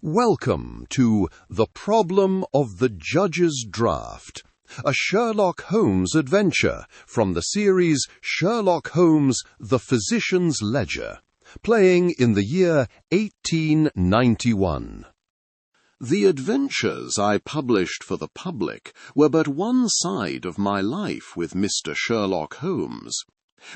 Welcome to The Problem of the Judge's Draught, a Sherlock Holmes adventure from the series Sherlock Holmes, The Physician's Ledger, playing in the year 1891. The adventures I published for the public were but one side of my life with Mr. Sherlock Holmes.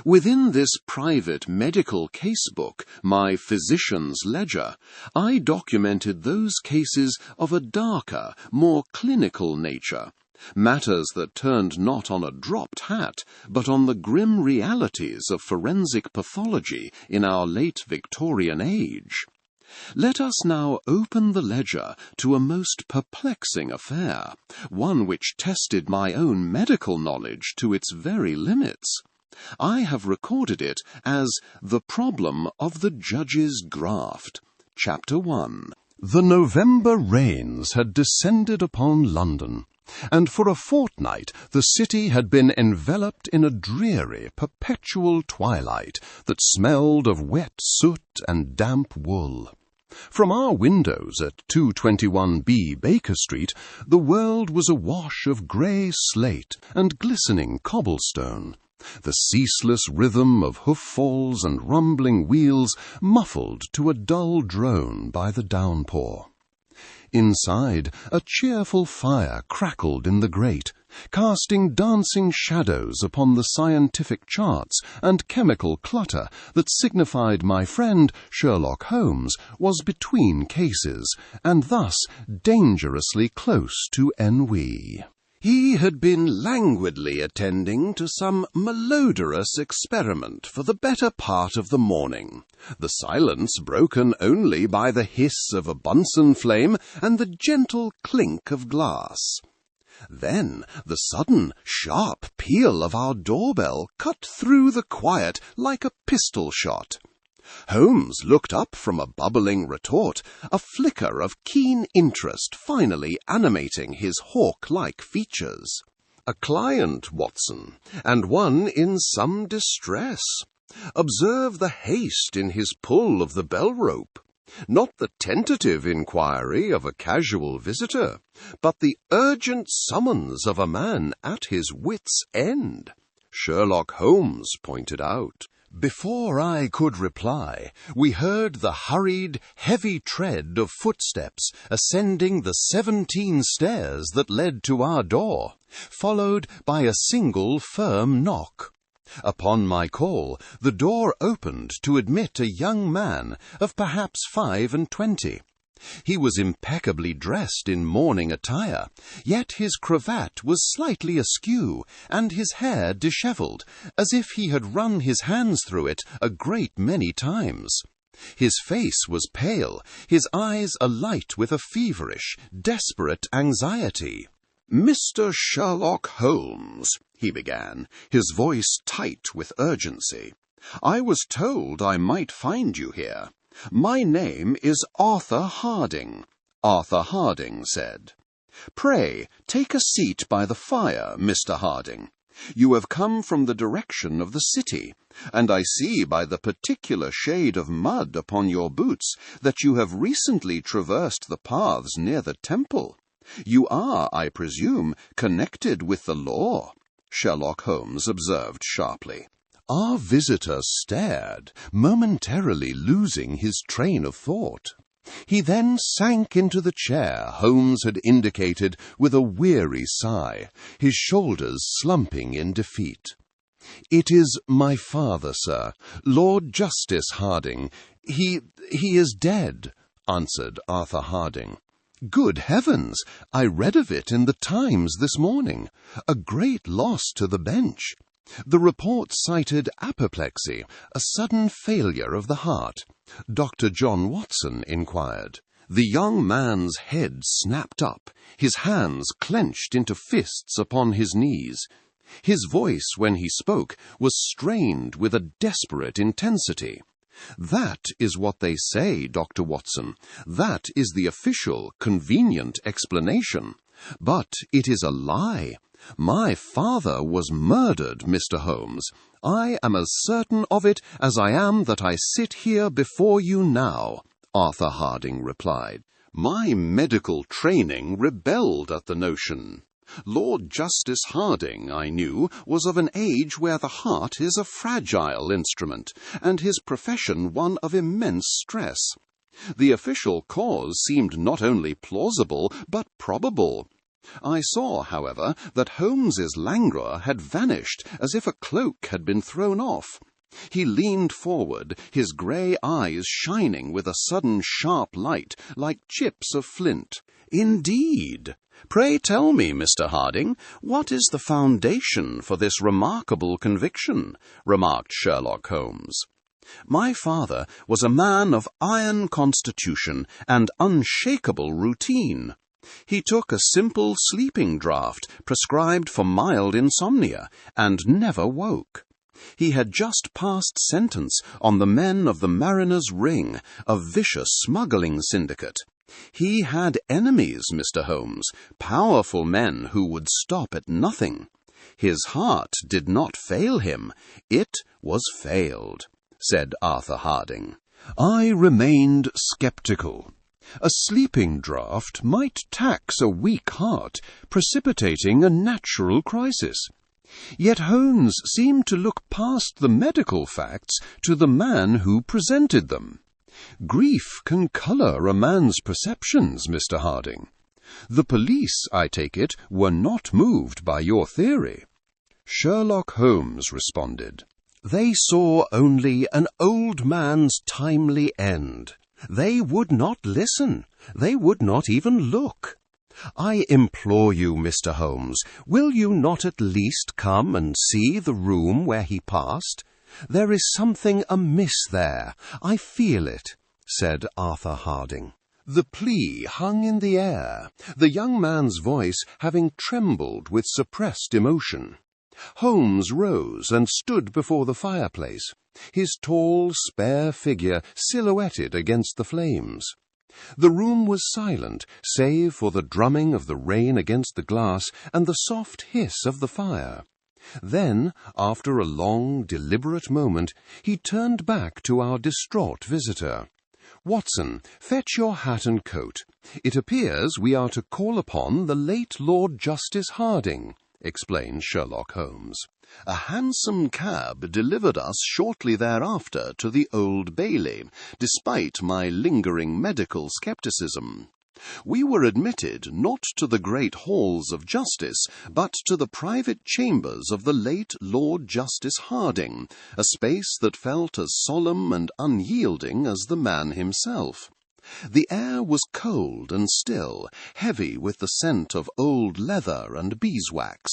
Within this private medical casebook, my physician's ledger, I documented those cases of a darker, more clinical nature, matters that turned not on a dropped hat, but on the grim realities of forensic pathology in our late Victorian age. Let us now open the ledger to a most perplexing affair, one which tested my own medical knowledge to its very limits. I have recorded it as The Problem of the Judge's Draught, Chapter 1. The November rains had descended upon London, and for a fortnight the city had been enveloped in a dreary, perpetual twilight that smelled of wet soot and damp wool. From our windows at 221B Baker Street, the world was awash of grey slate and glistening cobblestone. The ceaseless rhythm of hoof-falls and rumbling wheels muffled to a dull drone by the downpour. Inside, a cheerful fire crackled in the grate, casting dancing shadows upon the scientific charts and chemical clutter that signified my friend Sherlock Holmes was between cases, and thus dangerously close to ennui. He had been languidly attending to some malodorous experiment for the better part of the morning, the silence broken only by the hiss of a Bunsen flame and the gentle clink of glass. Then the sudden, sharp peal of our doorbell cut through the quiet like a pistol shot. Holmes looked up from a bubbling retort, a flicker of keen interest finally animating his hawk-like features. "A client, Watson, and one in some distress. Observe the haste in his pull of the bell-rope. Not the tentative inquiry of a casual visitor, but the urgent summons of a man at his wit's end," Sherlock Holmes pointed out. Before I could reply, we heard the hurried, heavy tread of footsteps ascending the 17 stairs that led to our door, followed by a single firm knock. Upon my call, the door opened to admit a young man of perhaps 25. He was impeccably dressed in morning attire, yet his cravat was slightly askew and his hair dishevelled, as if he had run his hands through it a great many times. His face was pale, his eyes alight with a feverish, desperate anxiety. "Mr. Sherlock Holmes," he began, his voice tight with urgency, "I was told I might find you here. My name is Arthur Harding," Arthur Harding said. "Pray, take a seat by the fire, Mr. Harding. You have come from the direction of the city, and I see by the particular shade of mud upon your boots that you have recently traversed the paths near the Temple. You are, I presume, connected with the law," Sherlock Holmes observed sharply. Our visitor stared, momentarily losing his train of thought. He then sank into the chair Holmes had indicated with a weary sigh, his shoulders slumping in defeat. "It is my father, sir, Lord Justice Harding. He is dead," answered Arthur Harding. "Good heavens! I read of it in the Times this morning. A great loss to the bench. The report cited apoplexy, a sudden failure of the heart." Dr. John Watson inquired. The young man's head snapped up, his hands clenched into fists upon his knees. His voice, when he spoke, was strained with a desperate intensity. "That is what they say, Dr. Watson. That is the official, convenient explanation. But it is a lie. My father was murdered, Mr. Holmes. I am as certain of it as I am that I sit here before you now," Arthur Harding replied. My medical training rebelled at the notion. Lord Justice Harding, I knew, was of an age where the heart is a fragile instrument, and his profession one of immense stress. The official cause seemed not only plausible, but probable. I saw, however, that Holmes's languor had vanished as if a cloak had been thrown off. He leaned forward, his grey eyes shining with a sudden sharp light, like chips of flint. "Indeed. Pray tell me, Mr. Harding, what is the foundation for this remarkable conviction?" remarked Sherlock Holmes. "My father was a man of iron constitution and unshakable routine. He took a simple sleeping draught prescribed for mild insomnia, and never woke. He had just passed sentence on the men of the Mariner's Ring, a vicious smuggling syndicate. He had enemies, Mr. Holmes, powerful men who would stop at nothing. His heart did not fail him. It was failed," said Arthur Harding. I remained sceptical. A sleeping draught might tax a weak heart, precipitating a natural crisis. Yet Holmes seemed to look past the medical facts to the man who presented them. Grief can colour a man's perceptions, Mr. Harding. The police, I take it, were not moved by your theory. Sherlock Holmes responded. "They saw only an old man's timely end. They would not listen. They would not even look. I implore you, Mr. Holmes, will you not at least come and see the room where he passed? There is something amiss there. I feel it," said Arthur Harding. The plea hung in the air, the young man's voice having trembled with suppressed emotion. Holmes rose and stood before the fireplace, his tall, spare figure silhouetted against the flames. The room was silent, save for the drumming of the rain against the glass and the soft hiss of the fire. Then, after a long, deliberate moment, he turned back to our distraught visitor. "Watson, fetch your hat and coat. It appears we are to call upon the late Lord Justice Harding," explained Sherlock Holmes. A hansom cab delivered us shortly thereafter to the Old Bailey, despite my lingering medical scepticism. We were admitted not to the great halls of justice, but to the private chambers of the late Lord Justice Harding, a space that felt as solemn and unyielding as the man himself. The air was cold and still, heavy with the scent of old leather and beeswax.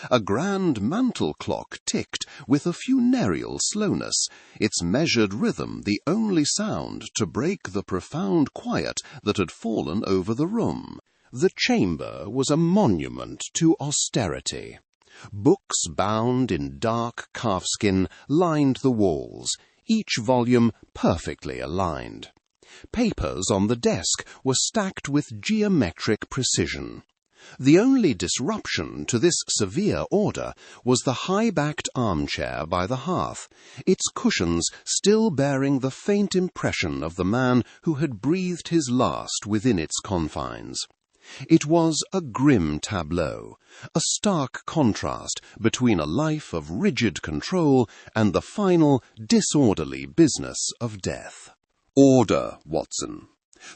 A grand mantel clock ticked with a funereal slowness, its measured rhythm the only sound to break the profound quiet that had fallen over the room. The chamber was a monument to austerity. Books bound in dark calfskin lined the walls, each volume perfectly aligned. Papers on the desk were stacked with geometric precision. The only disruption to this severe order was the high-backed armchair by the hearth, its cushions still bearing the faint impression of the man who had breathed his last within its confines. It was a grim tableau, a stark contrast between a life of rigid control and the final, disorderly business of death. Order, Watson.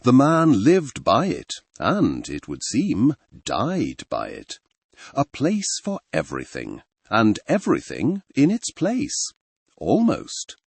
The man lived by it, and, it would seem, died by it. A place for everything, and everything in its place. Almost.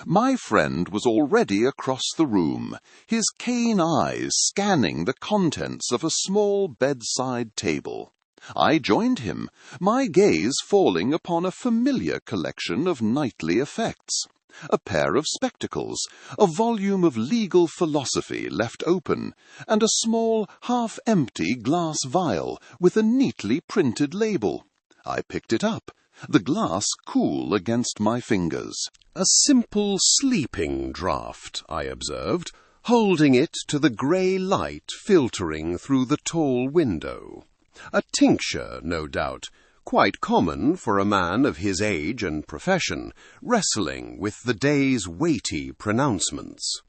My friend was already across the room, his keen eyes scanning the contents of a small bedside table. I joined him, my gaze falling upon a familiar collection of nightly effects. A pair of spectacles, a volume of legal philosophy left open, and a small, half-empty glass vial with a neatly printed label. I picked it up, the glass cool against my fingers. "A simple sleeping draught," I observed, holding it to the grey light filtering through the tall window. "A tincture, no doubt. Quite common for a man of his age and profession, wrestling with the day's weighty pronouncements."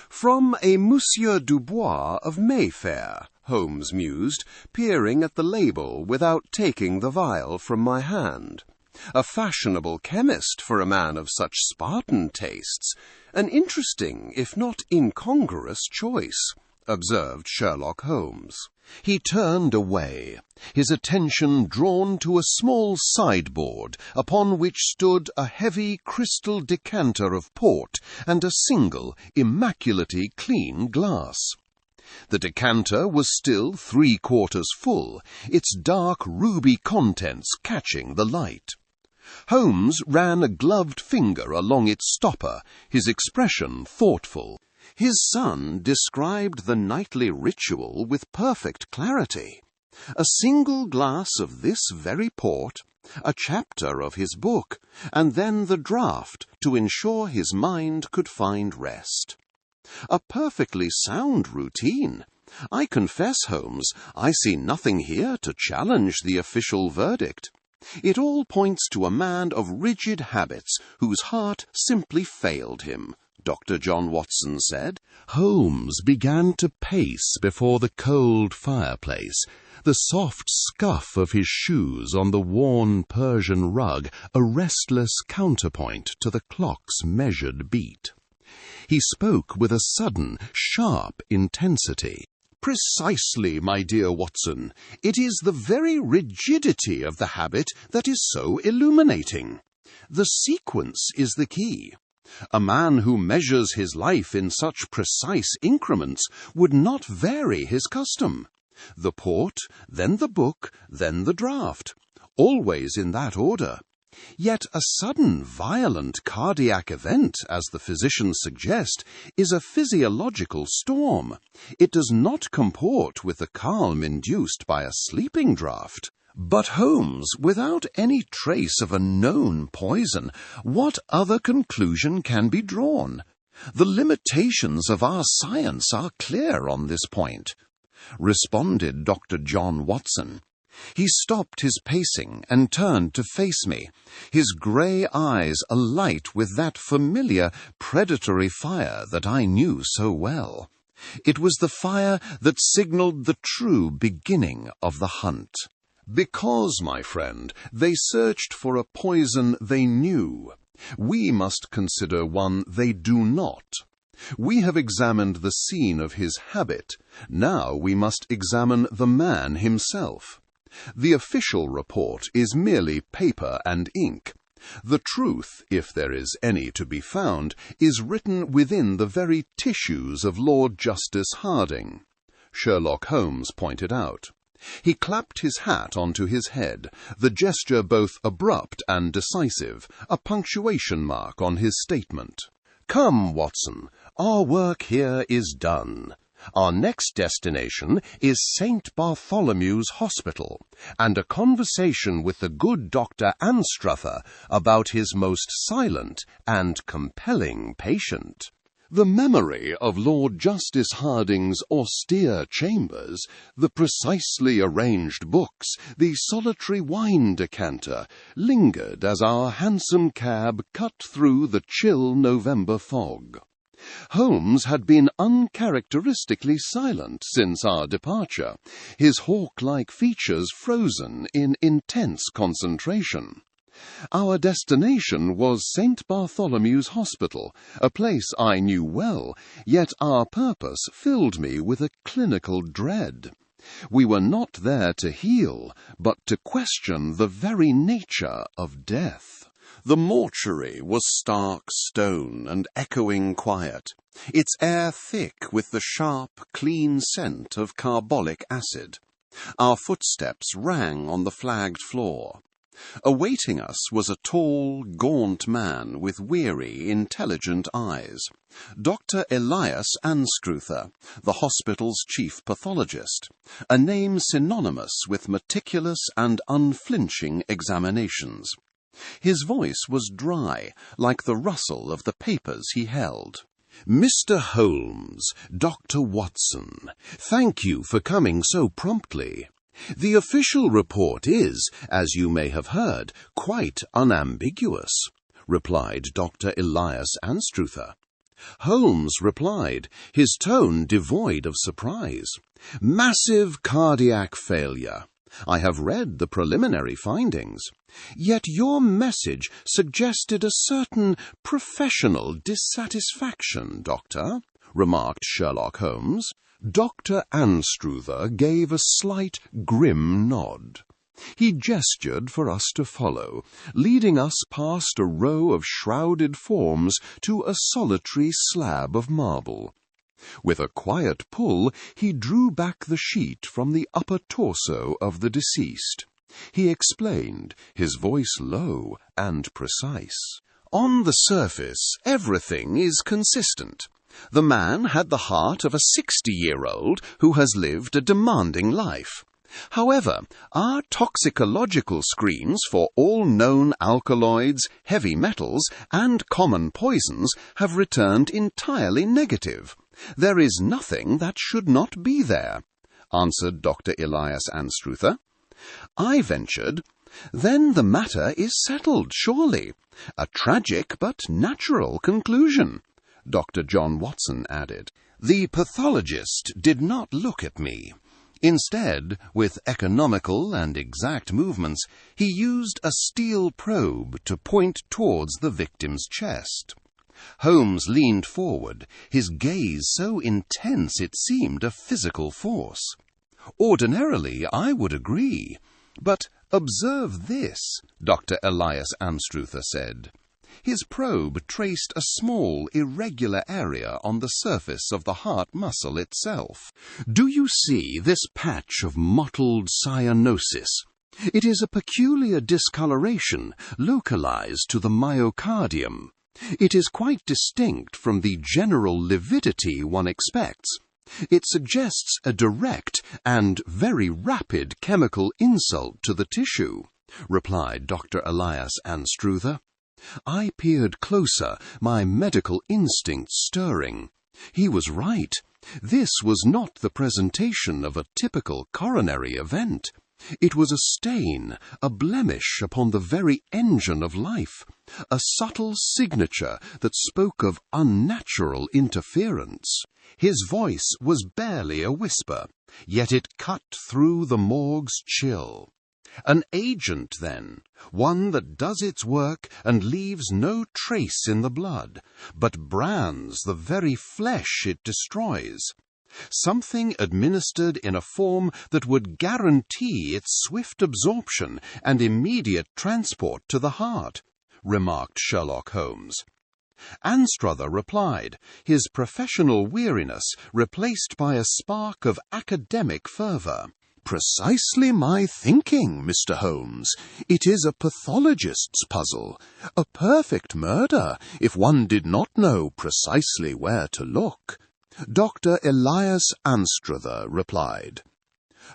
"From a Monsieur Dubois of Mayfair," Holmes mused, peering at the label without taking the vial from my hand. "A fashionable chemist for a man of such Spartan tastes. An interesting, if not incongruous choice," observed Sherlock Holmes. He turned away, his attention drawn to a small sideboard upon which stood a heavy crystal decanter of port and a single, immaculately clean glass. The decanter was still 3/4 full, its dark ruby contents catching the light. Holmes ran a gloved finger along its stopper, his expression thoughtful. His son described the nightly ritual with perfect clarity. A single glass of this very port, a chapter of his book, and then the draught to ensure his mind could find rest. A perfectly sound routine. I confess, Holmes, I see nothing here to challenge the official verdict. It all points to a man of rigid habits whose heart simply failed him, Dr. John Watson said. Holmes began to pace before the cold fireplace, the soft scuff of his shoes on the worn Persian rug a restless counterpoint to the clock's measured beat. He spoke with a sudden, sharp intensity. "Precisely, my dear Watson. It is the very rigidity of the habit that is so illuminating. The sequence is the key. A man who measures his life in such precise increments would not vary his custom. The port, then the book, then the draught, always in that order. Yet a sudden violent cardiac event, as the physicians suggest, is a physiological storm. It does not comport with the calm induced by a sleeping draught." "But Holmes, without any trace of a known poison, what other conclusion can be drawn? The limitations of our science are clear on this point," responded Dr. John Watson. He stopped his pacing and turned to face me, his grey eyes alight with that familiar predatory fire that I knew so well. It was the fire that signalled the true beginning of the hunt. "Because, my friend, they searched for a poison they knew. We must consider one they do not. We have examined the scene of his habit. Now we must examine the man himself. The official report is merely paper and ink. The truth, if there is any to be found, is written within the very tissues of Lord Justice Harding," Sherlock Holmes pointed out. He clapped his hat onto his head, the gesture both abrupt and decisive, a punctuation mark on his statement. "Come, Watson, our work here is done. Our next destination is St. Bartholomew's Hospital, and a conversation with the good Dr. Anstruther about his most silent and compelling patient." The memory of Lord Justice Harding's austere chambers, the precisely arranged books, the solitary wine decanter, lingered as our hansom cab cut through the chill November fog. Holmes had been uncharacteristically silent since our departure, his hawk-like features frozen in intense concentration. Our destination was St. Bartholomew's Hospital, a place I knew well, yet our purpose filled me with a clinical dread. We were not there to heal, but to question the very nature of death. The mortuary was stark stone and echoing quiet, its air thick with the sharp, clean scent of carbolic acid. Our footsteps rang on the flagged floor. Awaiting us was a tall, gaunt man with weary, intelligent eyes, Dr. Elias Anstruther, the hospital's chief pathologist, a name synonymous with meticulous and unflinching examinations. His voice was dry, like the rustle of the papers he held. "Mr. Holmes, Dr. Watson, thank you for coming so promptly. The official report is, as you may have heard, quite unambiguous," replied Dr. Elias Anstruther. Holmes replied, his tone devoid of surprise. "Massive cardiac failure. I have read the preliminary findings. Yet your message suggested a certain professional dissatisfaction, Doctor," remarked Sherlock Holmes. Dr. Anstruther gave a slight, grim nod. He gestured for us to follow, leading us past a row of shrouded forms to a solitary slab of marble. With a quiet pull, he drew back the sheet from the upper torso of the deceased. He explained, his voice low and precise. "On the surface, everything is consistent. The man had the heart of a 60-year-old who has lived a demanding life. However, our toxicological screens for all known alkaloids, heavy metals, and common poisons have returned entirely negative. There is nothing that should not be there," answered Dr. Elias Anstruther. I ventured, "Then the matter is settled, surely. A tragic but natural conclusion." Dr. John Watson added. The pathologist did not look at me. Instead, with economical and exact movements, he used a steel probe to point towards the victim's chest. Holmes leaned forward, his gaze so intense it seemed a physical force. "Ordinarily, I would agree. But observe this," Dr. Elias Anstruther said. His probe traced a small, irregular area on the surface of the heart muscle itself. "Do you see this patch of mottled cyanosis? It is a peculiar discoloration localized to the myocardium. It is quite distinct from the general lividity one expects. It suggests a direct and very rapid chemical insult to the tissue," replied Dr. Elias Anstruther. I peered closer, my medical instinct stirring. He was right. This was not the presentation of a typical coronary event. It was a stain, a blemish upon the very engine of life, a subtle signature that spoke of unnatural interference. His voice was barely a whisper, yet it cut through the morgue's chill. An agent, then, one that does its work and leaves no trace in the blood, but brands the very flesh it destroys. Something administered in a form that would guarantee its swift absorption and immediate transport to the heart, remarked Sherlock Holmes. Anstruther replied, his professional weariness replaced by a spark of academic fervour. "Precisely my thinking, Mr. Holmes. It is a pathologist's puzzle. A perfect murder, if one did not know precisely where to look," Dr. Elias Anstruther replied.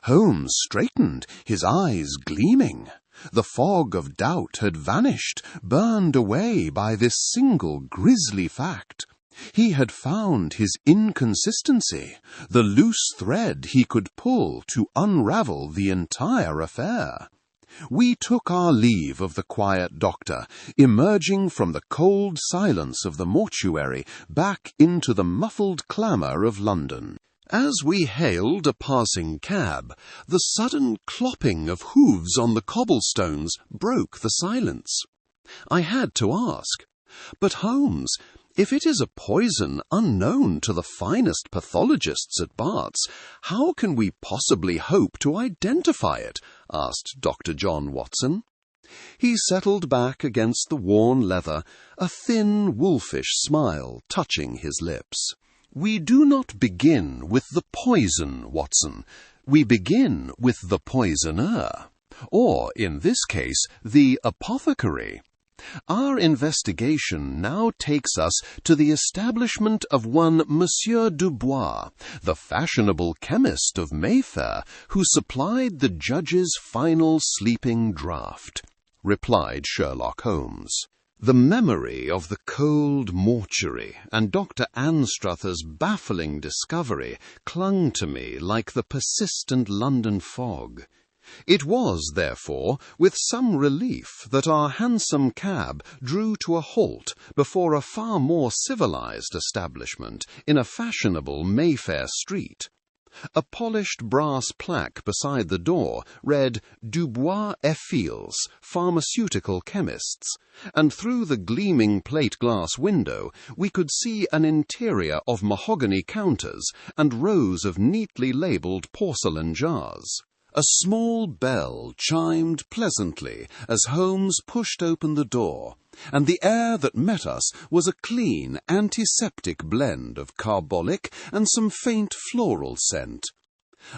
Holmes straightened, his eyes gleaming. The fog of doubt had vanished, burned away by this single grisly fact. He had found his inconsistency, the loose thread he could pull to unravel the entire affair. We took our leave of the quiet doctor, emerging from the cold silence of the mortuary back into the muffled clamour of London. As we hailed a passing cab, the sudden clopping of hooves on the cobblestones broke the silence. I had to ask, "But Holmes, if it is a poison unknown to the finest pathologists at Bart's, how can we possibly hope to identify it?" asked Dr. John Watson. He settled back against the worn leather, a thin, wolfish smile touching his lips. "We do not begin with the poison, Watson. We begin with the poisoner, or, in this case, the apothecary. Our investigation now takes us to the establishment of one Monsieur Dubois, the fashionable chemist of Mayfair, who supplied the judge's final sleeping draught," replied Sherlock Holmes. The memory of the cold mortuary and Dr. Anstruther's baffling discovery clung to me like the persistent London fog. It was, therefore, with some relief that our hansom cab drew to a halt before a far more civilized establishment in a fashionable Mayfair street. A polished brass plaque beside the door read Dubois et Fils, pharmaceutical chemists, and through the gleaming plate-glass window we could see an interior of mahogany counters and rows of neatly labelled porcelain jars. A small bell chimed pleasantly as Holmes pushed open the door, and the air that met us was a clean, antiseptic blend of carbolic and some faint floral scent.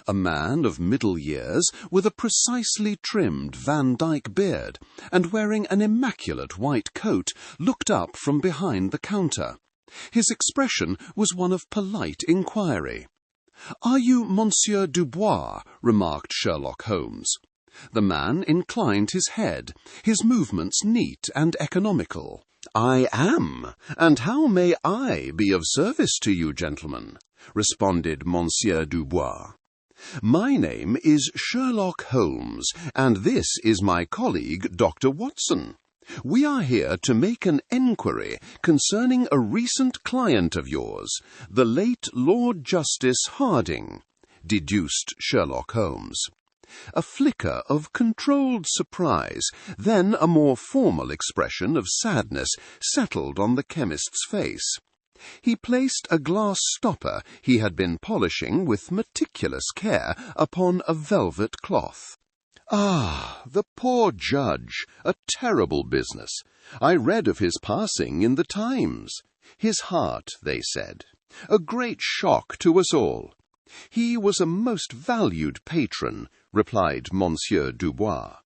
A man of middle years, with a precisely trimmed Van Dyke beard, and wearing an immaculate white coat, looked up from behind the counter. His expression was one of polite inquiry. "Are you Monsieur Dubois?" remarked Sherlock Holmes. The man inclined his head, his movements neat and economical. "I am, and how may I be of service to you, gentlemen?" responded Monsieur Dubois. "My name is Sherlock Holmes, and this is my colleague, Dr. Watson. We are here to make an enquiry concerning a recent client of yours, the late Lord Justice Harding," deduced Sherlock Holmes. A flicker of controlled surprise, then a more formal expression of sadness settled on the chemist's face. He placed a glass stopper he had been polishing with meticulous care upon a velvet cloth. "Ah, the poor judge, a terrible business. I read of his passing in the Times. His heart, they said. A great shock to us all." "He was a most valued patron," replied Monsieur Dubois.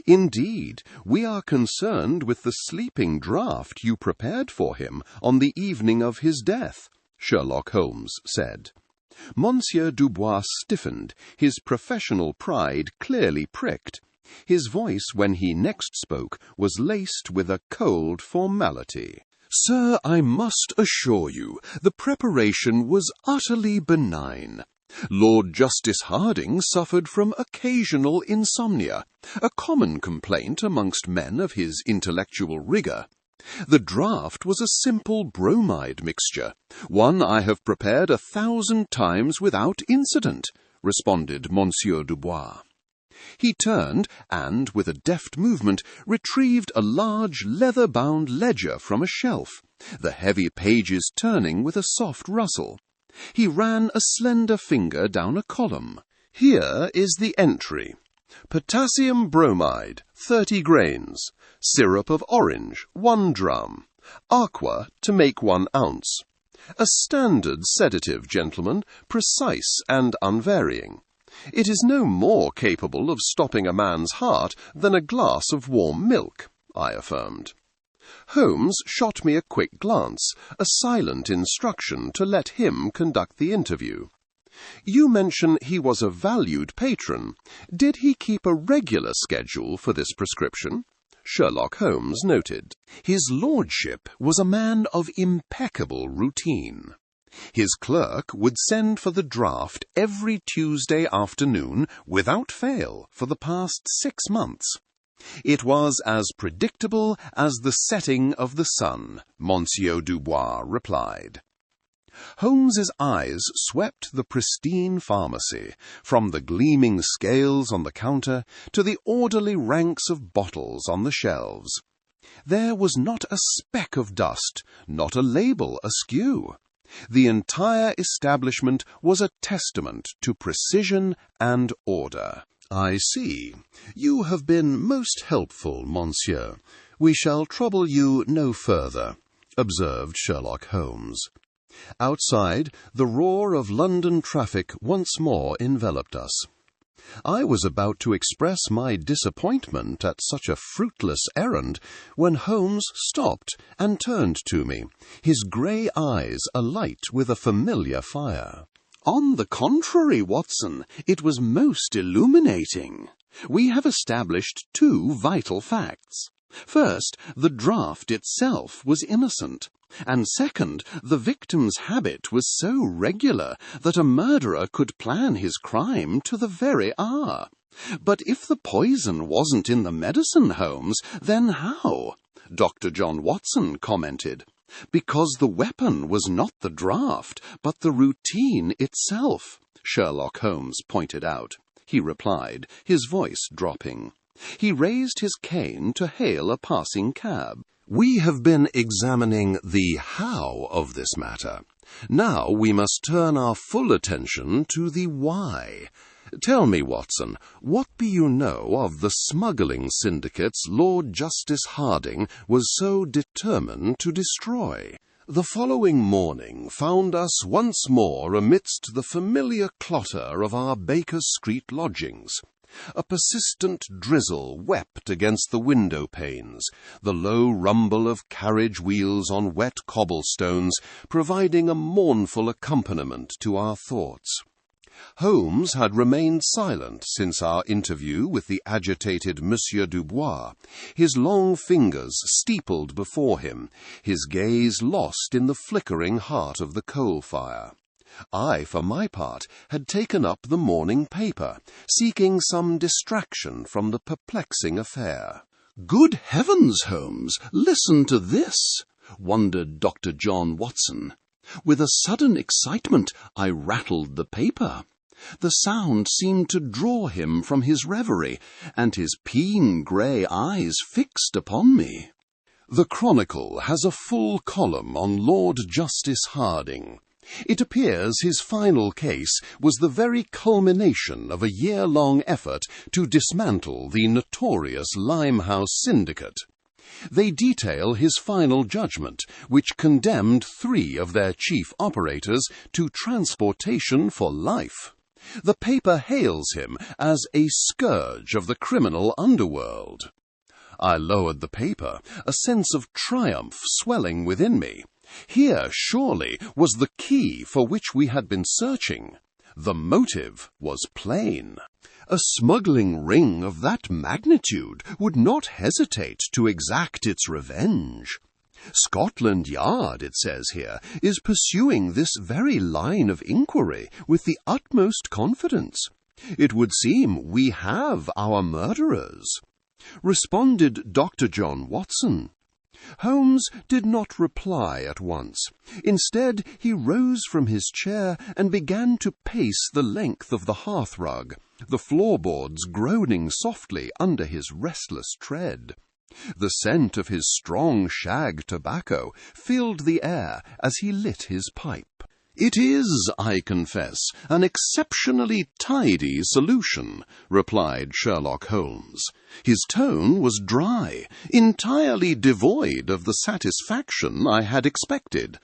"Indeed, we are concerned with the sleeping draught you prepared for him on the evening of his death," Sherlock Holmes said. Monsieur Dubois stiffened, his professional pride clearly pricked. His voice, when he next spoke, was laced with a cold formality. "Sir, I must assure you, the preparation was utterly benign. Lord Justice Harding suffered from occasional insomnia, a common complaint amongst men of his intellectual rigour. The draught was a simple bromide mixture, one I have prepared 1,000 times without incident," responded Monsieur Dubois. He turned and, with a deft movement, retrieved a large leather-bound ledger from a shelf, the heavy pages turning with a soft rustle. He ran a slender finger down a column. "Here is the entry. Potassium bromide, 30 grains. Syrup of orange, 1 drum. Aqua to make 1 ounce. A standard sedative, gentlemen, precise and unvarying. It is no more capable of stopping a man's heart than a glass of warm milk," I affirmed. Holmes shot me a quick glance, a silent instruction to let him conduct the interview. "You mention he was a valued patron. Did he keep a regular schedule for this prescription?" Sherlock Holmes noted. "His lordship was a man of impeccable routine. His clerk would send for the draught every Tuesday afternoon without fail for the past 6 months. It was as predictable as the setting of the sun," Monsieur Dubois replied. Holmes's eyes swept the pristine pharmacy, from the gleaming scales on the counter to the orderly ranks of bottles on the shelves. There was not a speck of dust, not a label askew. The entire establishment was a testament to precision and order. "I see. You have been most helpful, monsieur. We shall trouble you no further," observed Sherlock Holmes. Outside, the roar of London traffic once more enveloped us. I was about to express my disappointment at such a fruitless errand when Holmes stopped and turned to me, his grey eyes alight with a familiar fire. "On the contrary, Watson, it was most illuminating. We have established 2 vital facts. First, the draught itself was innocent, and second, the victim's habit was so regular that a murderer could plan his crime to the very hour. "But if the poison wasn't in the medicine, Holmes, then how?" Dr. John Watson commented. "Because the weapon was not the draught, but the routine itself," Sherlock Holmes pointed out. He replied, his voice dropping. He raised his cane to hail a passing cab. "We have been examining the how of this matter. Now we must turn our full attention to the why. Tell me, Watson, what do you know of the smuggling syndicates Lord Justice Harding was so determined to destroy?" The following morning found us once more amidst the familiar clatter of our Baker Street lodgings. A persistent drizzle wept against the window panes, the low rumble of carriage wheels on wet cobblestones providing a mournful accompaniment to our thoughts. Holmes had remained silent since our interview with the agitated Monsieur Dubois, his long fingers steepled before him, his gaze lost in the flickering heart of the coal fire. I, for my part, had taken up the morning paper, seeking some distraction from the perplexing affair. "Good heavens, Holmes, listen to this!" wondered Dr. John Watson. With a sudden excitement, I rattled the paper. The sound seemed to draw him from his reverie, and his keen grey eyes fixed upon me. The Chronicle has a full column on Lord Justice Harding. It appears his final case was the very culmination of a year-long effort to dismantle the notorious Limehouse syndicate. They detail his final judgment, which condemned 3 of their chief operators to transportation for life. The paper hails him as a scourge of the criminal underworld. I lowered the paper, a sense of triumph swelling within me. Here, surely, was the key for which we had been searching. The motive was plain. A smuggling ring of that magnitude would not hesitate to exact its revenge. Scotland Yard, it says here, is pursuing this very line of inquiry with the utmost confidence. It would seem we have our murderers. Responded Dr. John Watson. Holmes did not reply at once. Instead, he rose from his chair and began to pace the length of the hearthrug, the floorboards groaning softly under his restless tread. The scent of his strong shag tobacco filled the air as he lit his pipe. "It is, I confess, an exceptionally tidy solution," replied Sherlock Holmes. His tone was dry, entirely devoid of the satisfaction I had expected.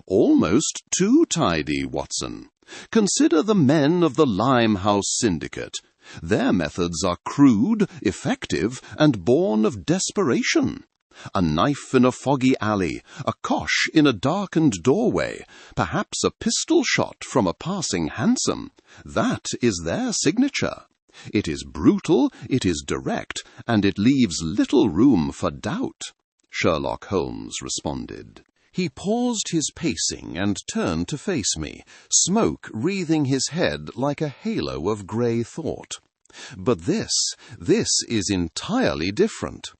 "Almost too tidy, Watson. Consider the men of the Limehouse syndicate. Their methods are crude, effective, and born of desperation. A knife in a foggy alley, a cosh in a darkened doorway, perhaps a pistol shot from a passing hansom. That is their signature. It is brutal, it is direct, and it leaves little room for doubt," Sherlock Holmes responded. He paused his pacing and turned to face me, smoke wreathing his head like a halo of grey thought. "But this is entirely different.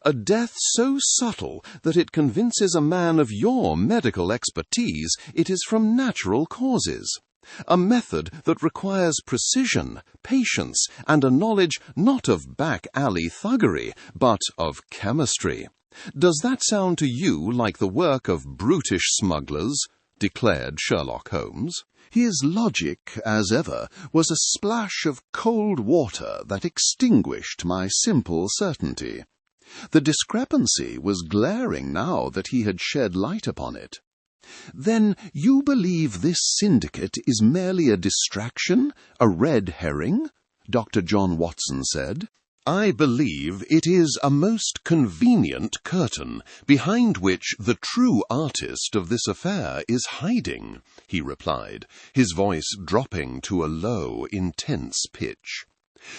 A death so subtle that it convinces a man of your medical expertise it is from natural causes. A method that requires precision, patience, and a knowledge not of back-alley thuggery, but of chemistry. Does that sound to you like the work of brutish smugglers?" declared Sherlock Holmes. His logic, as ever, was a splash of cold water that extinguished my simple certainty. The discrepancy was glaring now that he had shed light upon it. "Then you believe this syndicate is merely a distraction, a red herring?" Dr. John Watson said. "I believe it is a most convenient curtain, behind which the true artist of this affair is hiding," he replied, his voice dropping to a low, intense pitch.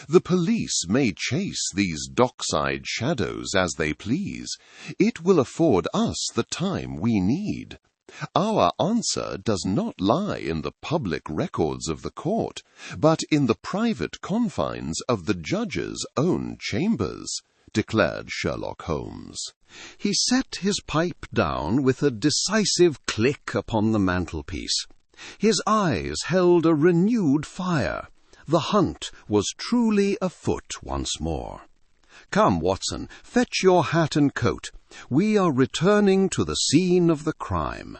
"The police may chase these dockside shadows as they please. It will afford us the time we need. Our answer does not lie in the public records of the court, but in the private confines of the judge's own chambers, declared Sherlock Holmes. He set his pipe down with a decisive click upon the mantelpiece. His eyes held a renewed fire. The hunt was truly afoot once more. Come, Watson, fetch your hat and coat. We are returning to the scene of the crime.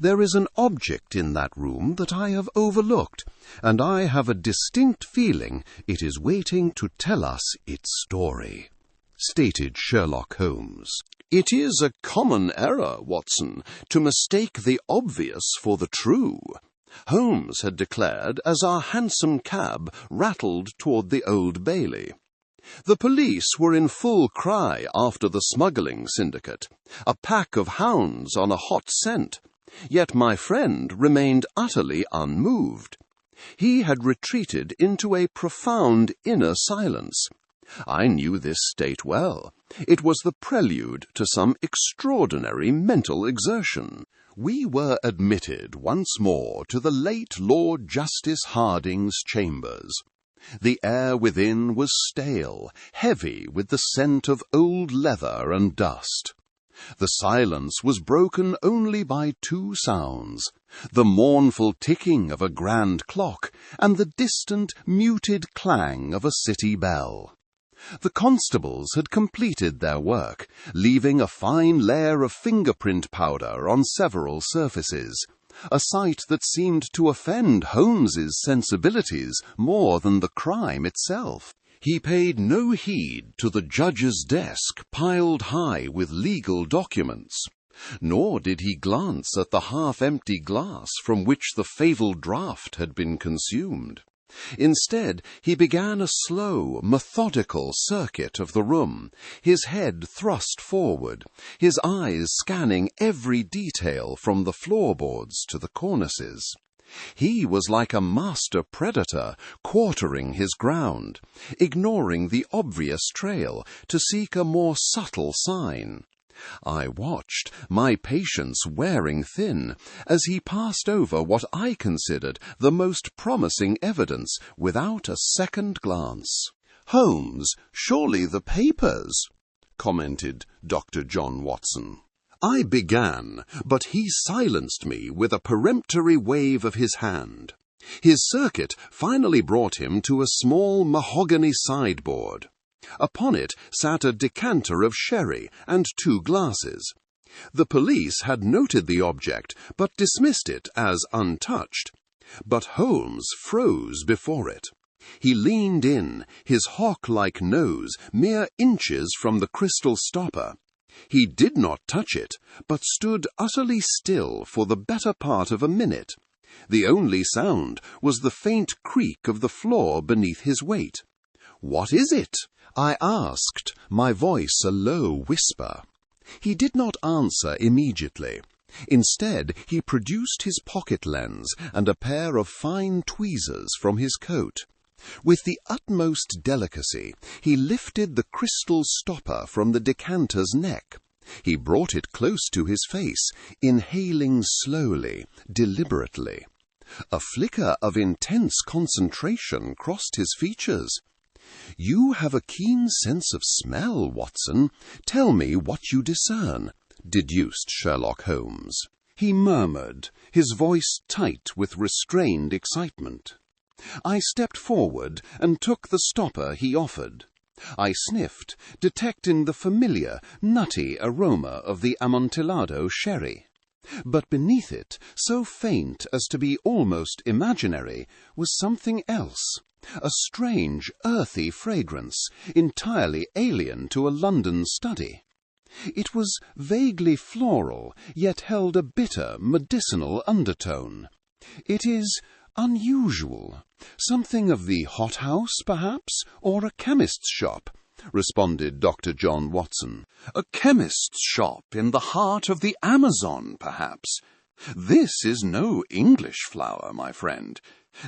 There is an object in that room that I have overlooked, and I have a distinct feeling it is waiting to tell us its story, stated Sherlock Holmes. It is a common error, Watson, to mistake the obvious for the true, Holmes had declared as our hansom cab rattled toward the Old Bailey. The police were in full cry after the smuggling syndicate, a pack of hounds on a hot scent, yet my friend remained utterly unmoved. He had retreated into a profound inner silence. I knew this state well. It was the prelude to some extraordinary mental exertion. We were admitted once more to the late Lord Justice Harding's chambers. The air within was stale, heavy with the scent of old leather and dust. The silence was broken only by two sounds, the mournful ticking of a grand clock and the distant, muted clang of a city bell. The constables had completed their work, leaving a fine layer of fingerprint powder on several surfaces, a sight that seemed to offend Holmes's sensibilities more than the crime itself. He paid no heed to the judge's desk piled high with legal documents, nor did he glance at the half-empty glass from which the fatal draught had been consumed. Instead, he began a slow, methodical circuit of the room, his head thrust forward, his eyes scanning every detail from the floorboards to the cornices. He was like a master predator quartering his ground, ignoring the obvious trail to seek a more subtle sign. I watched, my patience wearing thin, as he passed over what I considered the most promising evidence without a second glance. "Holmes, surely the papers," commented Dr. John Watson. I began, but he silenced me with a peremptory wave of his hand. His circuit finally brought him to a small mahogany sideboard. Upon it sat a decanter of sherry and two glasses. The police had noted the object, but dismissed it as untouched. But Holmes froze before it. He leaned in, his hawk-like nose mere inches from the crystal stopper. He did not touch it, but stood utterly still for the better part of a minute. The only sound was the faint creak of the floor beneath his weight. "What is it?" I asked, my voice a low whisper. He did not answer immediately. Instead, he produced his pocket lens and a pair of fine tweezers from his coat. With the utmost delicacy, he lifted the crystal stopper from the decanter's neck. He brought it close to his face, inhaling slowly, deliberately. A flicker of intense concentration crossed his features. "You have a keen sense of smell, Watson. Tell me what you discern," deduced Sherlock Holmes. He murmured, his voice tight with restrained excitement. I stepped forward and took the stopper he offered. I sniffed, detecting the familiar, nutty aroma of the Amontillado sherry. But beneath it, so faint as to be almost imaginary, was something else. A strange, earthy fragrance, entirely alien to a London study. It was vaguely floral, yet held a bitter, medicinal undertone. "It is unusual. Something of the hothouse, perhaps, or a chemist's shop," responded Dr. John Watson. "A chemist's shop in the heart of the Amazon, perhaps. This is no English flower, my friend.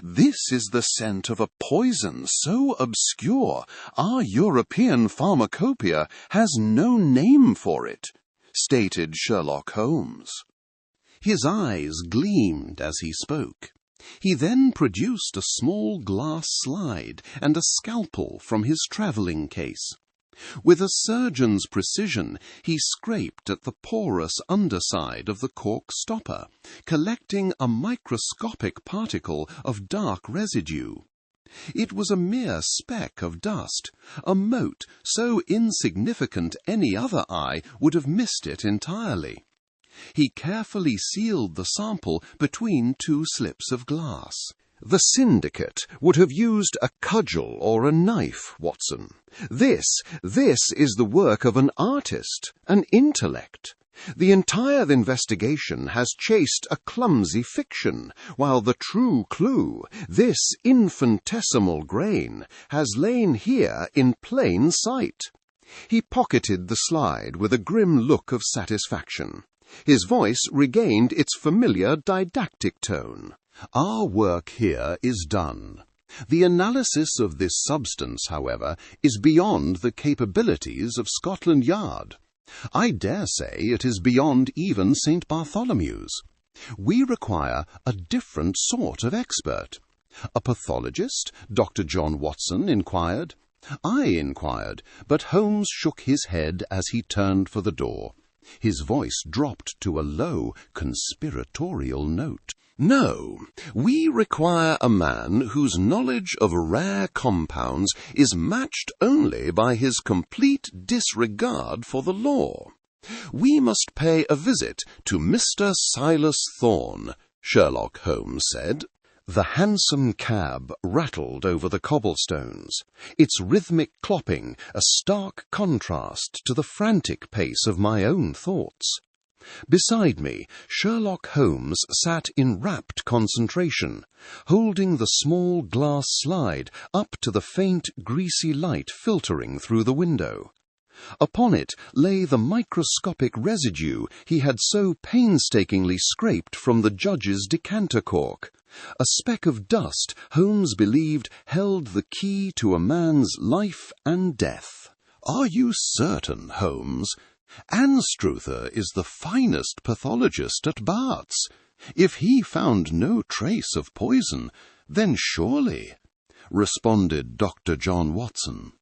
This is the scent of a poison so obscure our European pharmacopoeia has no name for it," stated Sherlock Holmes. His eyes gleamed as he spoke. He then produced a small glass slide and a scalpel from his travelling case. With a surgeon's precision, he scraped at the porous underside of the cork stopper, collecting a microscopic particle of dark residue. It was a mere speck of dust, a mote so insignificant any other eye would have missed it entirely. He carefully sealed the sample between two slips of glass. The syndicate would have used a cudgel or a knife, Watson. This is the work of an artist, an intellect. The entire investigation has chased a clumsy fiction, while the true clue, this infinitesimal grain, has lain here in plain sight. He pocketed the slide with a grim look of satisfaction. His voice regained its familiar didactic tone. Our work here is done. The analysis of this substance, however, is beyond the capabilities of Scotland Yard. I dare say it is beyond even St. Bartholomew's. We require a different sort of expert. A pathologist? Dr. John Watson inquired. I inquired, but Holmes shook his head as he turned for the door. His voice dropped to a low, conspiratorial note. No, we require a man whose knowledge of rare compounds is matched only by his complete disregard for the law. We must pay a visit to Mr. Silas Thorne, Sherlock Holmes said. The hansom cab rattled over the cobblestones, its rhythmic clopping a stark contrast to the frantic pace of my own thoughts. Beside me, Sherlock Holmes sat in rapt concentration, holding the small glass slide up to the faint, greasy light filtering through the window. Upon it lay the microscopic residue he had so painstakingly scraped from the judge's decanter cork. A speck of dust Holmes believed held the key to a man's life and death. Are you certain, Holmes? Anstruther is the finest pathologist at Bart's. If he found no trace of poison, then surely, responded Dr. John Watson.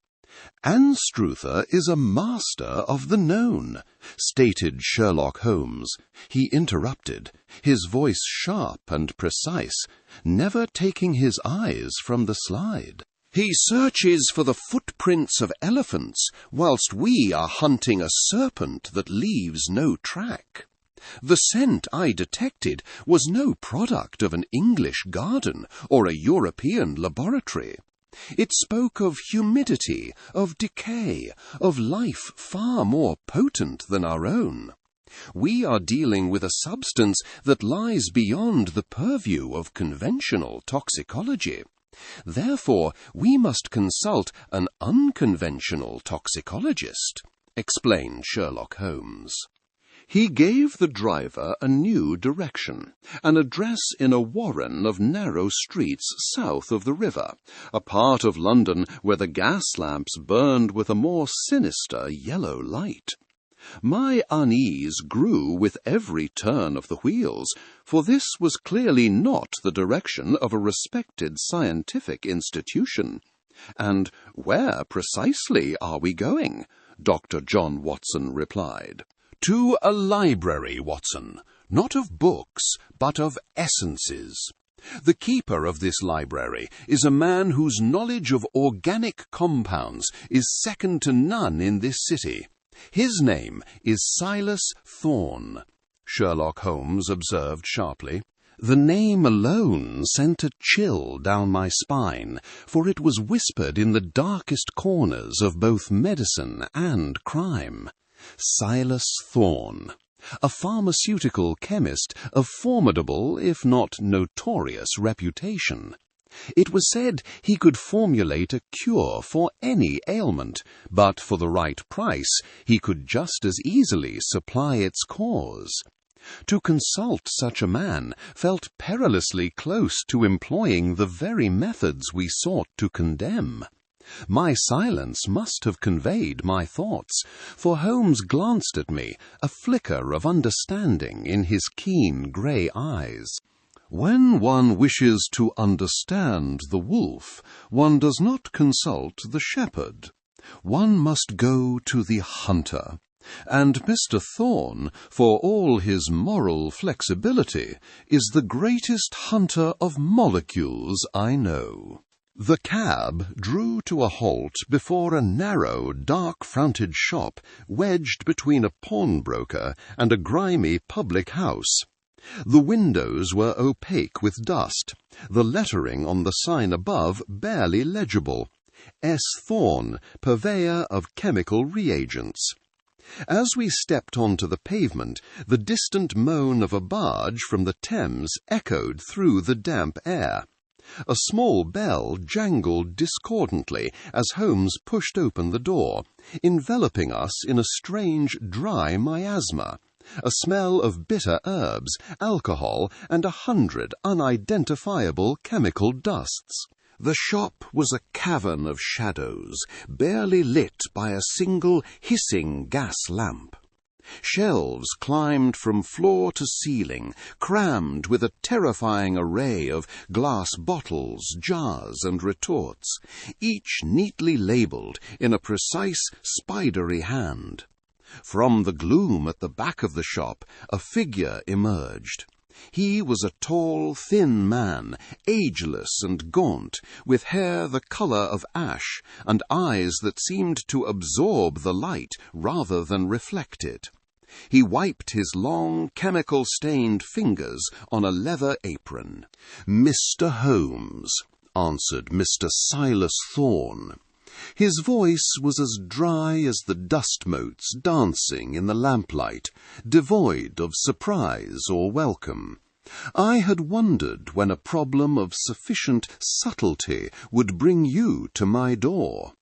Anstruther is a master of the known, stated Sherlock Holmes. He interrupted, his voice sharp and precise, never taking his eyes from the slide. He searches for the footprints of elephants, whilst we are hunting a serpent that leaves no track. The scent I detected was no product of an English garden or a European laboratory. It spoke of humidity, of decay, of life far more potent than our own. We are dealing with a substance that lies beyond the purview of conventional toxicology. Therefore, we must consult an unconventional toxicologist, explained Sherlock Holmes. He gave the driver a new direction, an address in a warren of narrow streets south of the river, a part of London where the gas lamps burned with a more sinister yellow light. My unease grew with every turn of the wheels, for this was clearly not the direction of a respected scientific institution. And where precisely are we going? Dr. John Watson replied. To a library, Watson, not of books, but of essences. The keeper of this library is a man whose knowledge of organic compounds is second to none in this city. His name is Silas Thorne, Sherlock Holmes observed sharply. The name alone sent a chill down my spine, for it was whispered in the darkest corners of both medicine and crime. Silas Thorne, a pharmaceutical chemist of formidable, if not notorious, reputation. It was said he could formulate a cure for any ailment, but for the right price he could just as easily supply its cause. To consult such a man felt perilously close to employing the very methods we sought to condemn. My silence must have conveyed my thoughts, for Holmes glanced at me, a flicker of understanding in his keen grey eyes. When one wishes to understand the wolf, one does not consult the shepherd. One must go to the hunter. And Mr. Thorne, for all his moral flexibility, is the greatest hunter of molecules I know. The cab drew to a halt before a narrow, dark-fronted shop wedged between a pawnbroker and a grimy public house. The windows were opaque with dust, the lettering on the sign above barely legible. S. Thorne, purveyor of chemical reagents. As we stepped onto the pavement, the distant moan of a barge from the Thames echoed through the damp air. A small bell jangled discordantly as Holmes pushed open the door, enveloping us in a strange, dry miasma, a smell of bitter herbs, alcohol, and 100 unidentifiable chemical dusts. The shop was a cavern of shadows, barely lit by a single hissing gas lamp. Shelves climbed from floor to ceiling, crammed with a terrifying array of glass bottles, jars, and retorts, each neatly labelled in a precise, spidery hand. From the gloom at the back of the shop, a figure emerged. He was a tall, thin man, ageless and gaunt, with hair the colour of ash, and eyes that seemed to absorb the light rather than reflect it. He wiped his long, chemical-stained fingers on a leather apron. "Mr. Holmes," answered Mr. Silas Thorne. His voice was as dry as the dust motes dancing in the lamplight, devoid of surprise or welcome. I had wondered when a problem of sufficient subtlety would bring you to my door.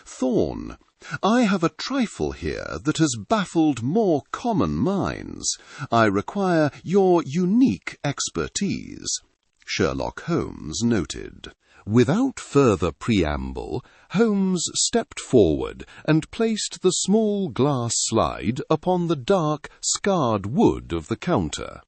"Thorne, I have a trifle here that has baffled more common minds. I require your unique expertise," Sherlock Holmes noted. Without further preamble, Holmes stepped forward and placed the small glass slide upon the dark, scarred wood of the counter.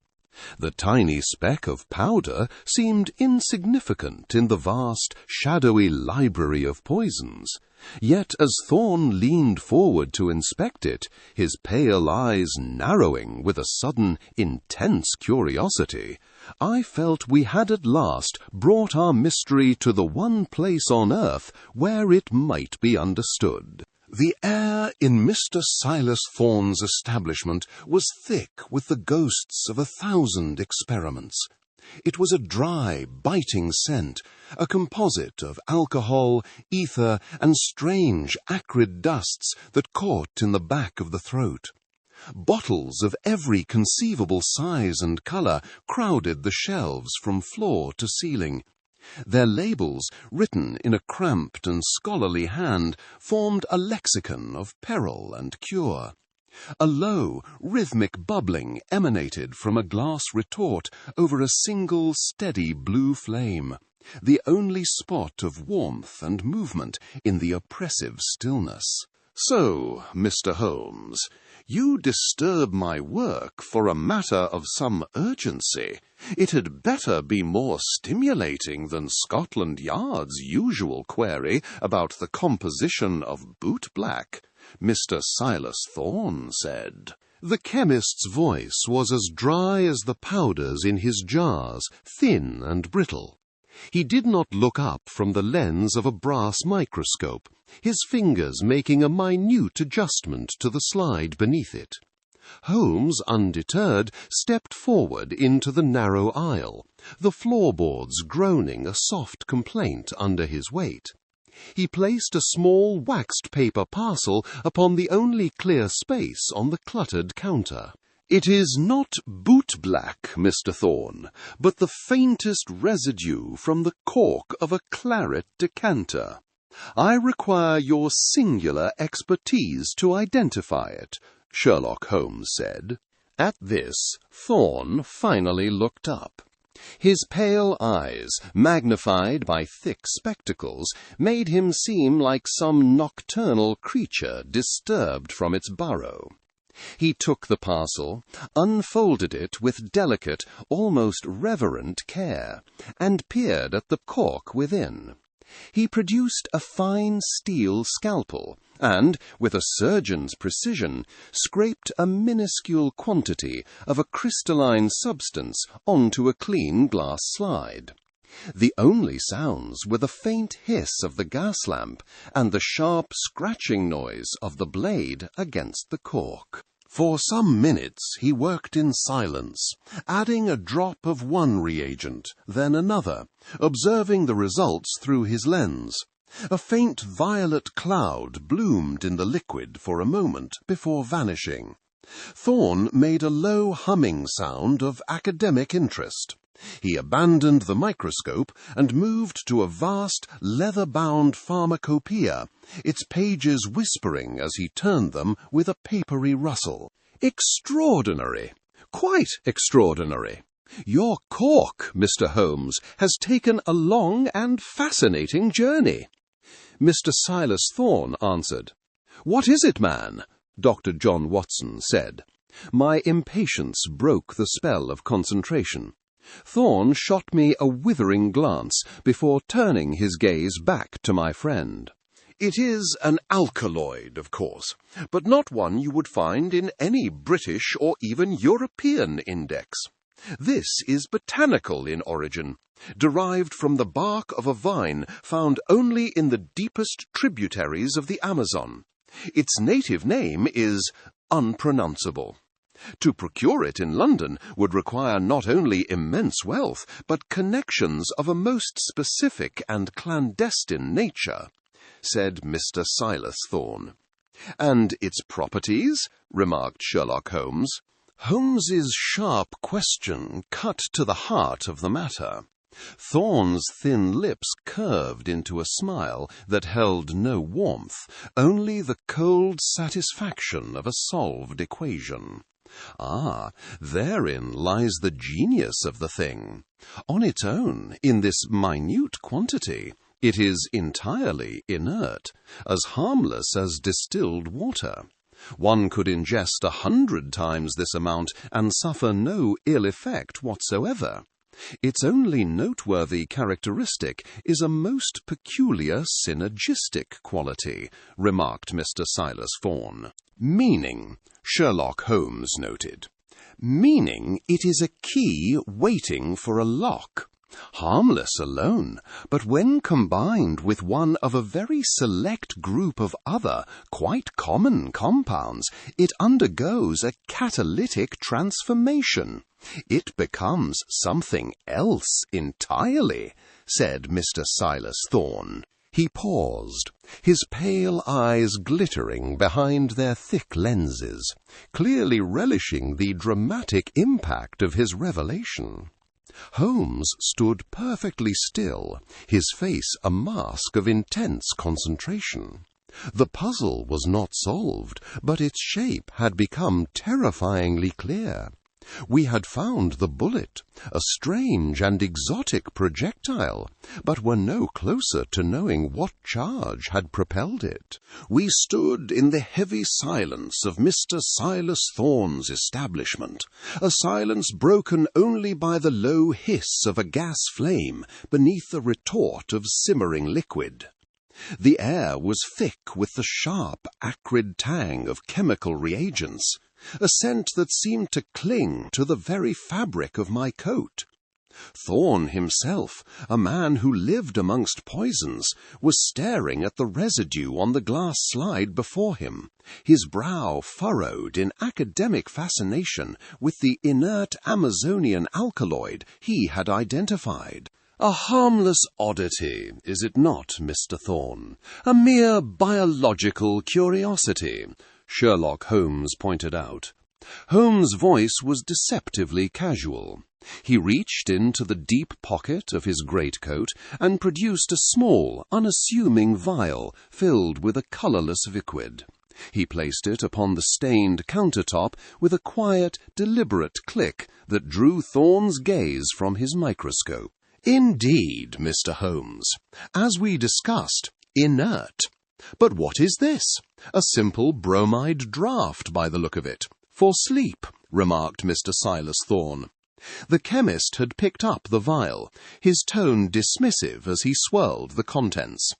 The tiny speck of powder seemed insignificant in the vast, shadowy library of poisons. Yet as Thorne leaned forward to inspect it, his pale eyes narrowing with a sudden, intense curiosity, I felt we had at last brought our mystery to the one place on earth where it might be understood. The air in Mr. Silas Thorne's establishment was thick with the ghosts of 1,000 experiments. It was a dry, biting scent, a composite of alcohol, ether, and strange, acrid dusts that caught in the back of the throat. Bottles of every conceivable size and colour crowded the shelves from floor to ceiling. Their labels, written in a cramped and scholarly hand, formed a lexicon of peril and cure. A low, rhythmic bubbling emanated from a glass retort over a single steady blue flame, the only spot of warmth and movement in the oppressive stillness. "So, Mr. Holmes, you disturb my work for a matter of some urgency. It had better be more stimulating than Scotland Yard's usual query about the composition of bootblack," Mr. Silas Thorne said. The chemist's voice was as dry as the powders in his jars, thin and brittle. He did not look up from the lens of a brass microscope, his fingers making a minute adjustment to the slide beneath it. Holmes, undeterred, stepped forward into the narrow aisle, the floorboards groaning a soft complaint under his weight. He placed a small waxed paper parcel upon the only clear space on the cluttered counter. "It is not bootblack, Mr. Thorne, but the faintest residue from the cork of a claret decanter. I require your singular expertise to identify it," Sherlock Holmes said. At this, Thorne finally looked up. His pale eyes, magnified by thick spectacles, made him seem like some nocturnal creature disturbed from its burrow. He took the parcel, unfolded it with delicate, almost reverent care, and peered at the cork within. He produced a fine steel scalpel, and, with a surgeon's precision, scraped a minuscule quantity of a crystalline substance onto a clean glass slide. The only sounds were the faint hiss of the gas lamp and the sharp scratching noise of the blade against the cork. For some minutes he worked in silence, adding a drop of one reagent, then another, observing the results through his lens. A faint violet cloud bloomed in the liquid for a moment before vanishing. Thorne made a low humming sound of academic interest. He abandoned the microscope and moved to a vast leather-bound pharmacopoeia, its pages whispering as he turned them with a papery rustle. Extraordinary! Quite extraordinary! Your cork, Mr. Holmes, has taken a long and fascinating journey. Mr. Silas Thorne answered. What is it, man? Dr. John Watson said. My impatience broke the spell of concentration. Thorne shot me a withering glance before turning his gaze back to my friend. It is an alkaloid, of course, but not one you would find in any British or even European index. This is botanical in origin, derived from the bark of a vine found only in the deepest tributaries of the Amazon. Its native name is unpronounceable. To procure it in London would require not only immense wealth, but connections of a most specific and clandestine nature, said Mr. Silas Thorne. And its properties? Remarked Sherlock Holmes. Holmes's sharp question cut to the heart of the matter. Thorne's thin lips curved into a smile that held no warmth, only the cold satisfaction of a solved equation. Ah, therein lies the genius of the thing. On its own, in this minute quantity, it is entirely inert, as harmless as distilled water. One could ingest 100 times this amount and suffer no ill effect whatsoever. Its only noteworthy characteristic is a most peculiar synergistic quality, remarked Mr. Silas Thorne. Meaning, Sherlock Holmes noted. Meaning it is a key waiting for a lock. Harmless alone, but when combined with one of a very select group of other, quite common compounds, it undergoes a catalytic transformation. It becomes something else entirely, said Mr. Silas Thorne. He paused, his pale eyes glittering behind their thick lenses, clearly relishing the dramatic impact of his revelation. Holmes stood perfectly still, his face a mask of intense concentration. The puzzle was not solved, but its shape had become terrifyingly clear. We had found the bullet, a strange and exotic projectile, but were no closer to knowing what charge had propelled it. We stood in the heavy silence of Mr. Silas Thorne's establishment, a silence broken only by the low hiss of a gas flame beneath a retort of simmering liquid. The air was thick with the sharp, acrid tang of chemical reagents, a scent that seemed to cling to the very fabric of my coat. Thorne himself, a man who lived amongst poisons, was staring at the residue on the glass slide before him, his brow furrowed in academic fascination with the inert Amazonian alkaloid he had identified. A harmless oddity, is it not, Mr. Thorne? A mere biological curiosity, Sherlock Holmes pointed out. Holmes' voice was deceptively casual. He reached into the deep pocket of his greatcoat and produced a small, unassuming vial filled with a colourless liquid. He placed it upon the stained countertop with a quiet, deliberate click that drew Thorne's gaze from his microscope. "Indeed, Mr. Holmes. As we discussed, inert. But what is this? A simple bromide draught by the look of it. For sleep," remarked Mr. Silas Thorne. The chemist had picked up the vial, his tone dismissive as he swirled the contents.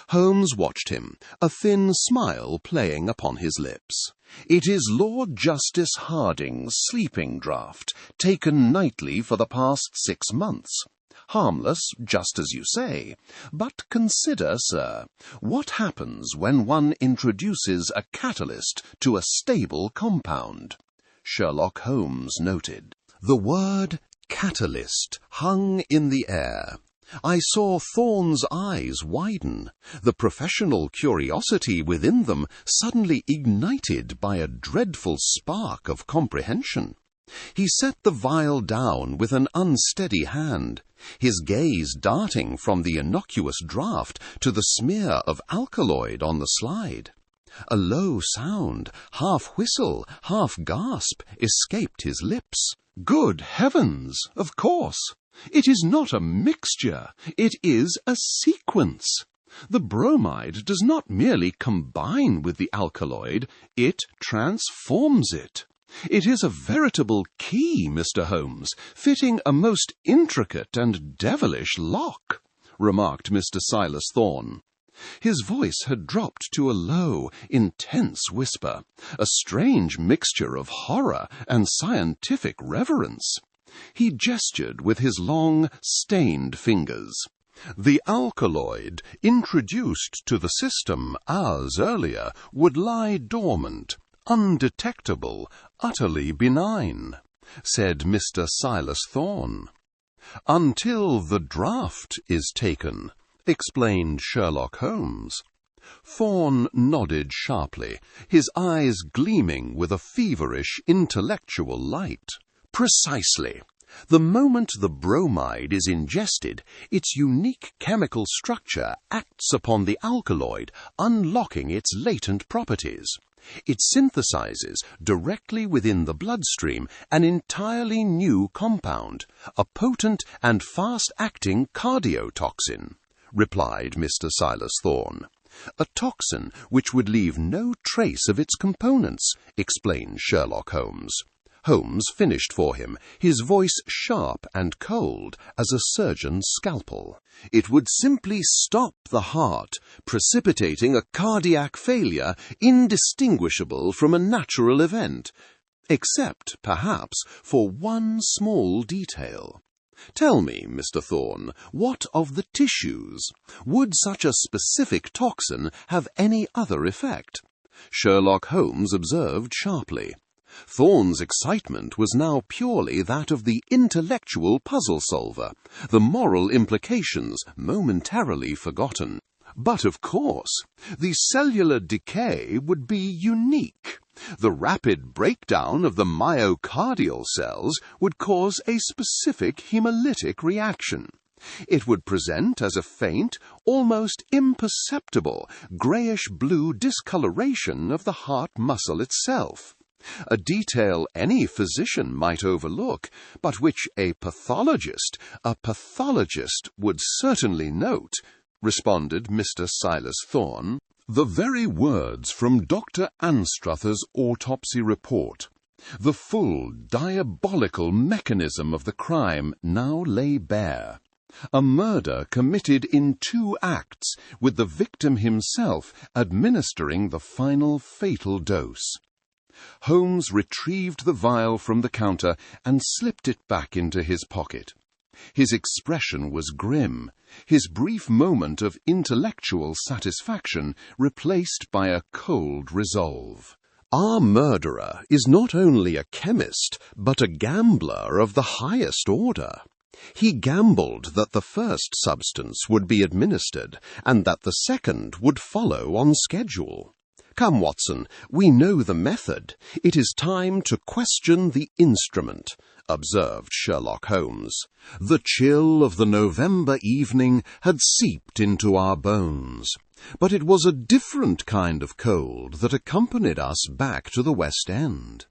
Holmes watched him, a thin smile playing upon his lips. "It is Lord Justice Harding's sleeping draught, taken nightly for the past 6 months. Harmless, just as you say. But consider, sir, what happens when one introduces a catalyst to a stable compound?" Sherlock Holmes noted. The word catalyst hung in the air. I saw Thorne's eyes widen, the professional curiosity within them suddenly ignited by a dreadful spark of comprehension. He set the vial down with an unsteady hand, his gaze darting from the innocuous draught to the smear of alkaloid on the slide. A low sound, half whistle, half gasp, escaped his lips. "Good heavens, of course! It is not a mixture, it is a sequence. The bromide does not merely combine with the alkaloid, it transforms it. It is a veritable key, Mr. Holmes, fitting a most intricate and devilish lock," remarked Mr. Silas Thorne. His voice had dropped to a low, intense whisper, a strange mixture of horror and scientific reverence. He gestured with his long, stained fingers. "The alkaloid, introduced to the system hours earlier, would lie dormant, undetectable, utterly benign," said Mr. Silas Thorne. "Until the draught is taken," explained Sherlock Holmes. Thorne nodded sharply, his eyes gleaming with a feverish intellectual light. "Precisely. The moment the bromide is ingested, its unique chemical structure acts upon the alkaloid, unlocking its latent properties. It synthesizes, directly within the bloodstream, an entirely new compound, a potent and fast-acting cardiotoxin," replied Mr. Silas Thorne. "A toxin which would leave no trace of its components," explained Sherlock Holmes. Holmes finished for him, his voice sharp and cold as a surgeon's scalpel. "It would simply stop the heart, precipitating a cardiac failure indistinguishable from a natural event, except, perhaps, for one small detail. Tell me, Mr. Thorne, what of the tissues? Would such a specific toxin have any other effect?" Sherlock Holmes observed sharply. Thorne's excitement was now purely that of the intellectual puzzle solver, the moral implications momentarily forgotten. "But of course, the cellular decay would be unique. The rapid breakdown of the myocardial cells would cause a specific hemolytic reaction. It would present as a faint, almost imperceptible, greyish-blue discoloration of the heart muscle itself. A detail any physician might overlook, but which a pathologist would certainly note," responded Mr. Silas Thorne. "The very words from Dr. Anstruther's autopsy report. The full, diabolical mechanism of the crime now lay bare. A murder committed in 2 acts, with the victim himself administering the final fatal dose." Holmes retrieved the vial from the counter and slipped it back into his pocket. His expression was grim, his brief moment of intellectual satisfaction replaced by a cold resolve. "Our murderer is not only a chemist, but a gambler of the highest order. He gambled that the first substance would be administered, and that the second would follow on schedule. Come, Watson, we know the method. It is time to question the instrument," observed Sherlock Holmes. "The chill of the November evening had seeped into our bones. But it was a different kind of cold that accompanied us back to the West End.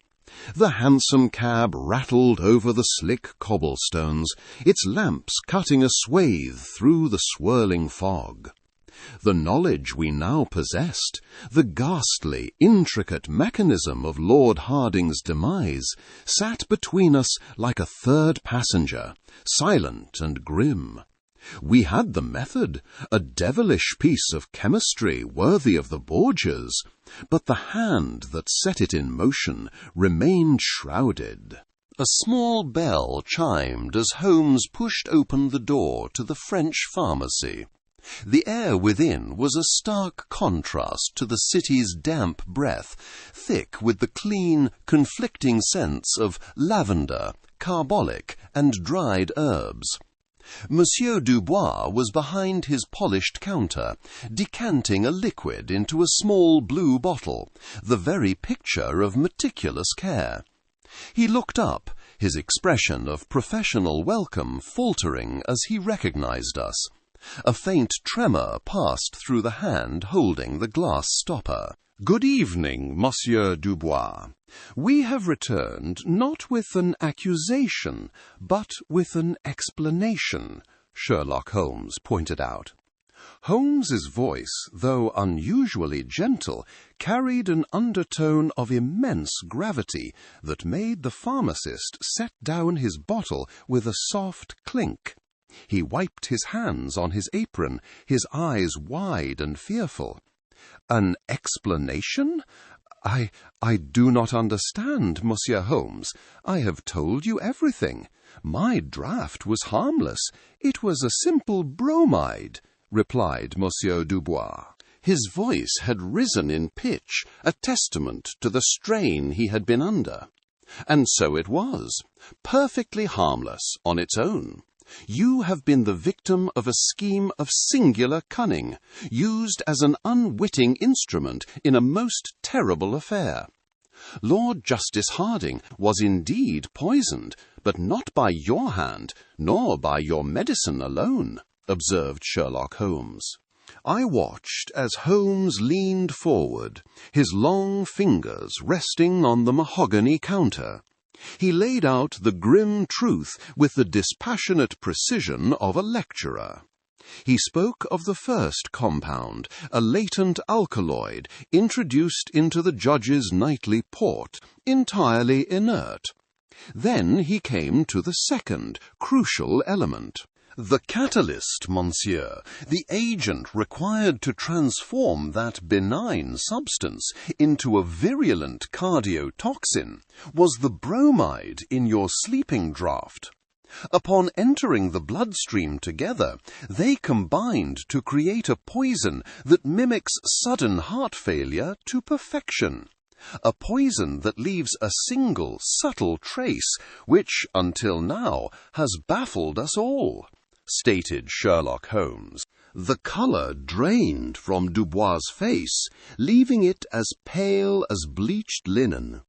The hansom cab rattled over the slick cobblestones, its lamps cutting a swathe through the swirling fog. The knowledge we now possessed, the ghastly, intricate mechanism of Lord Harding's demise, sat between us like a third passenger, silent and grim. We had the method, a devilish piece of chemistry worthy of the Borgias, but the hand that set it in motion remained shrouded. A small bell chimed as Holmes pushed open the door to the French pharmacy. The air within was a stark contrast to the city's damp breath, thick with the clean, conflicting scents of lavender, carbolic, and dried herbs. Monsieur Dubois was behind his polished counter, decanting a liquid into a small blue bottle, the very picture of meticulous care. He looked up, his expression of professional welcome faltering as he recognized us. A faint tremor passed through the hand holding the glass stopper. "Good evening, Monsieur Dubois. We have returned not with an accusation, but with an explanation," Sherlock Holmes pointed out. Holmes's voice, though unusually gentle, carried an undertone of immense gravity that made the pharmacist set down his bottle with a soft clink. He wiped his hands on his apron, his eyes wide and fearful. "An explanation? I do not understand, Monsieur Holmes. I have told you everything. My draught was harmless. It was a simple bromide," replied Monsieur Dubois. His voice had risen in pitch, a testament to the strain he had been under. And so it was, perfectly harmless on its own. You have been the victim of a scheme of singular cunning, used as an unwitting instrument in a most terrible affair. Lord Justice Harding was indeed poisoned, but not by your hand, nor by your medicine alone," observed Sherlock Holmes. I watched as Holmes leaned forward, his long fingers resting on the mahogany counter. He laid out the grim truth with the dispassionate precision of a lecturer. He spoke of the first compound, a latent alkaloid introduced into the judge's nightly port, entirely inert. Then he came to the second, crucial element. The catalyst, monsieur, the agent required to transform that benign substance into a virulent cardiotoxin, was the bromide in your sleeping draught. Upon entering the bloodstream together, they combined to create a poison that mimics sudden heart failure to perfection. A poison that leaves a single subtle trace, which, until now, has baffled us all," stated Sherlock Holmes. The colour drained from Dubois' face, leaving it as pale as bleached linen.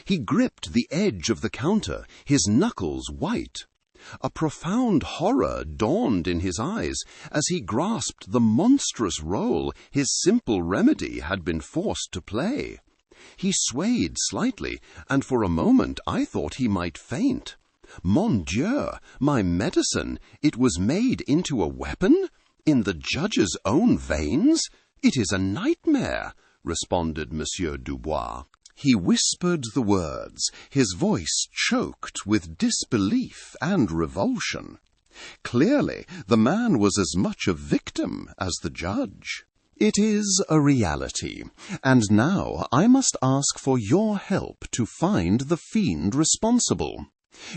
He gripped the edge of the counter, his knuckles white. A profound horror dawned in his eyes as he grasped the monstrous role his simple remedy had been forced to play. He swayed slightly, and for a moment I thought he might faint. "Mon Dieu, my medicine, it was made into a weapon? In the judge's own veins? It is a nightmare," responded Monsieur Dubois. He whispered the words, his voice choked with disbelief and revulsion. Clearly, the man was as much a victim as the judge. "It is a reality, and now I must ask for your help to find the fiend responsible.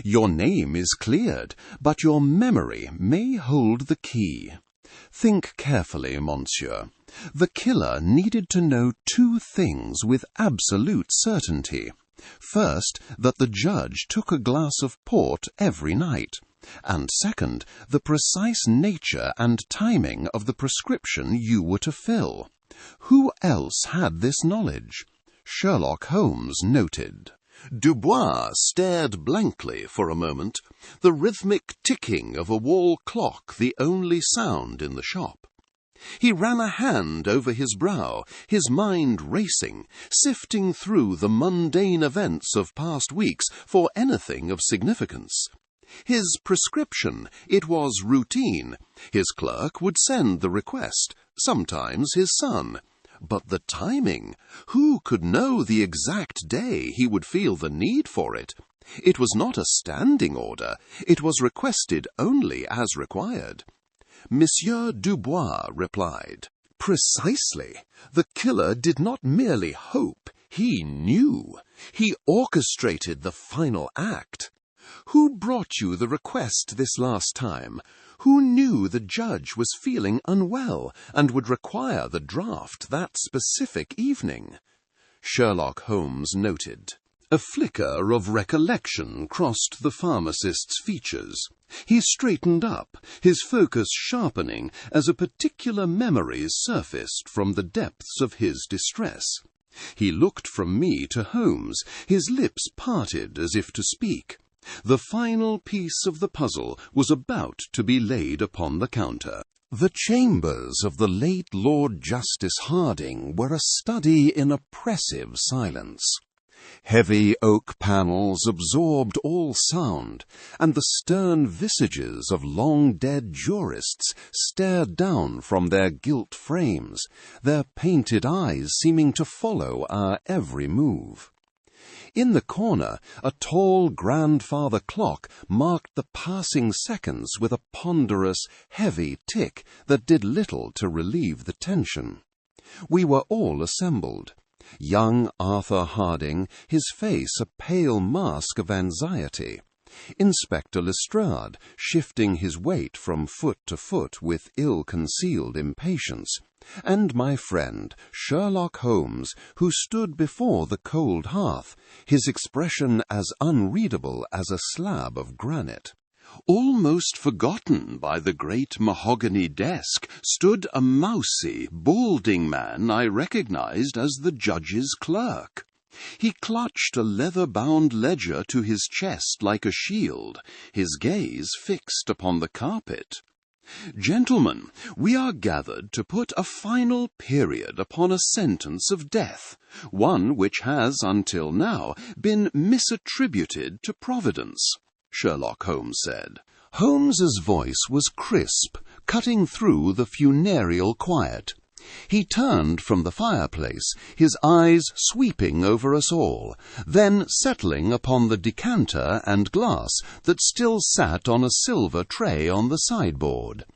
Your name is cleared, but your memory may hold the key. Think carefully, monsieur. The killer needed to know two things with absolute certainty. First, that the judge took a glass of port every night, and second, the precise nature and timing of the prescription you were to fill. Who else had this knowledge?" Sherlock Holmes noted. Dubois stared blankly for a moment, the rhythmic ticking of a wall clock the only sound in the shop. He ran a hand over his brow, his mind racing, sifting through the mundane events of past weeks for anything of significance. His prescription, it was routine. His clerk would send the request, sometimes his son. But the timing, who could know the exact day he would feel the need for it? It was not a standing order, it was requested only as required. Monsieur Dubois replied, "Precisely. The killer did not merely hope, he knew. He orchestrated the final act. Who brought you the request this last time? Who knew the judge was feeling unwell and would require the draught that specific evening?" Sherlock Holmes noted. A flicker of recollection crossed the pharmacist's features. He straightened up, his focus sharpening as a particular memory surfaced from the depths of his distress. He looked from me to Holmes, his lips parted as if to speak. The final piece of the puzzle was about to be laid upon the counter. The chambers of the late Lord Justice Harding were a study in oppressive silence. Heavy oak panels absorbed all sound, and the stern visages of long-dead jurists stared down from their gilt frames, their painted eyes seeming to follow our every move. In the corner, a tall grandfather clock marked the passing seconds with a ponderous, heavy tick that did little to relieve the tension. We were all assembled. Young Arthur Harding, his face a pale mask of anxiety. Inspector Lestrade, shifting his weight from foot to foot with ill-concealed impatience, and my friend, Sherlock Holmes, who stood before the cold hearth, his expression as unreadable as a slab of granite. Almost forgotten by the great mahogany desk stood a mousy, balding man I recognized as the judge's clerk. He clutched a leather-bound ledger to his chest like a shield, his gaze fixed upon the carpet. "Gentlemen, we are gathered to put a final period upon a sentence of death, one which has until now been misattributed to Providence," Sherlock Holmes said. Holmes's voice was crisp, cutting through the funereal quiet. He turned from the fireplace, his eyes sweeping over us all, then settling upon the decanter and glass that still sat on a silver tray on the sideboard.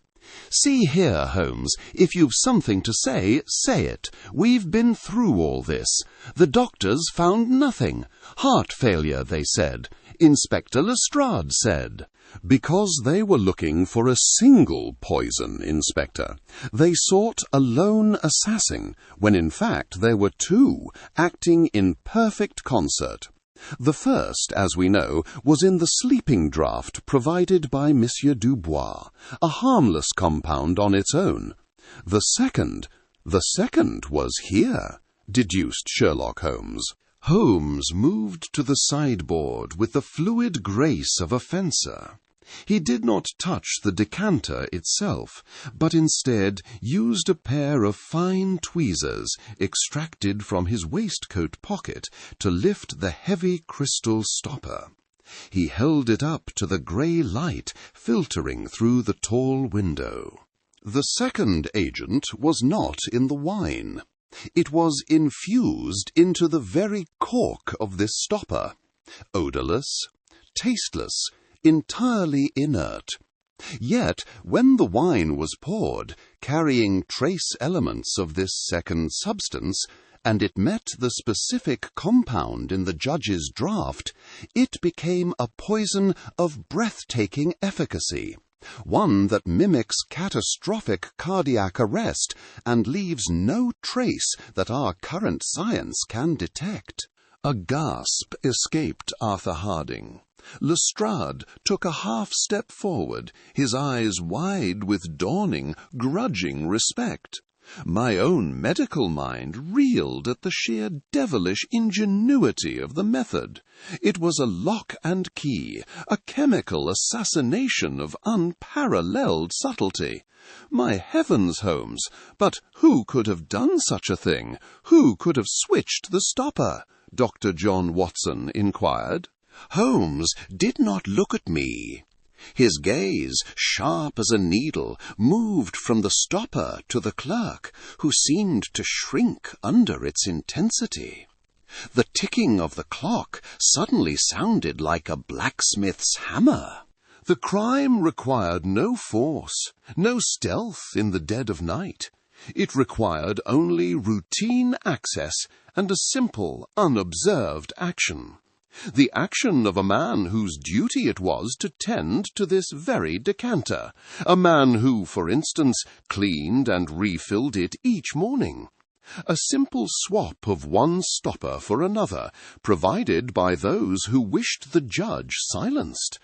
"See here, Holmes, if you've something to say, say it. We've been through all this. The doctors found nothing. Heart failure, they said. Inspector Lestrade said." "Because they were looking for a single poison, Inspector. They sought a lone assassin, when in fact there were two, acting in perfect concert. The first, as we know, was in the sleeping draught provided by Monsieur Dubois, a harmless compound on its own. The second was here," deduced Sherlock Holmes. Holmes moved to the sideboard with the fluid grace of a fencer. He did not touch the decanter itself, but instead used a pair of fine tweezers extracted from his waistcoat pocket to lift the heavy crystal stopper. He held it up to the grey light filtering through the tall window. The second agent was not in the wine. It was infused into the very cork of this stopper, odourless, tasteless, entirely inert. Yet, when the wine was poured, carrying trace elements of this second substance, and it met the specific compound in the judge's draught, it became a poison of breathtaking efficacy. One that mimics catastrophic cardiac arrest and leaves no trace that our current science can detect. A gasp escaped Arthur Harding. Lestrade took a half-step forward, his eyes wide with dawning, grudging respect. My own medical mind reeled at the sheer devilish ingenuity of the method. It was a lock and key, a chemical assassination of unparalleled subtlety. My heavens, Holmes, but who could have done such a thing? Who could have switched the stopper? Dr. John Watson inquired. Holmes did not look at me. His gaze, sharp as a needle, moved from the stopper to the clerk, who seemed to shrink under its intensity. The ticking of the clock suddenly sounded like a blacksmith's hammer. The crime required no force, no stealth in the dead of night. It required only routine access and a simple, unobserved action. The action of a man whose duty it was to tend to this very decanter, a man who, for instance, cleaned and refilled it each morning. A simple swap of one stopper for another, provided by those who wished the judge silenced.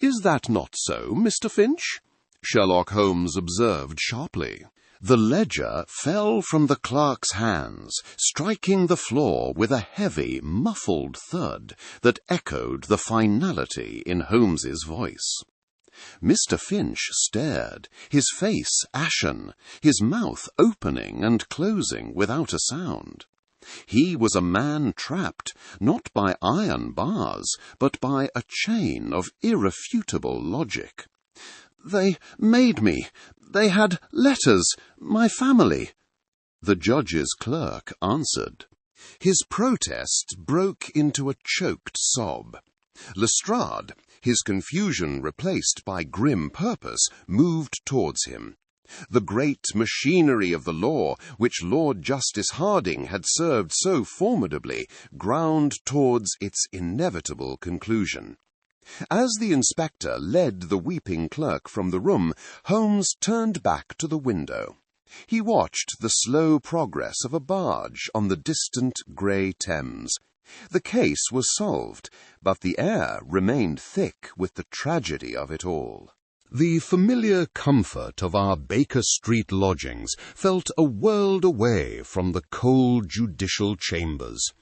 Is that not so, Mr. Finch? Sherlock Holmes observed sharply. The ledger fell from the clerk's hands, striking the floor with a heavy, muffled thud that echoed the finality in Holmes's voice. Mr. Finch stared, his face ashen, his mouth opening and closing without a sound. He was a man trapped, not by iron bars, but by a chain of irrefutable logic. They made me. They had letters. My family. The judge's clerk answered. His protest broke into a choked sob. Lestrade, his confusion replaced by grim purpose, moved towards him. The great machinery of the law, which Lord Justice Harding had served so formidably, ground towards its inevitable conclusion. As the inspector led the weeping clerk from the room, Holmes turned back to the window. He watched the slow progress of a barge on the distant grey Thames. The case was solved, but the air remained thick with the tragedy of it all. The familiar comfort of our Baker Street lodgings felt a world away from the cold judicial chambers.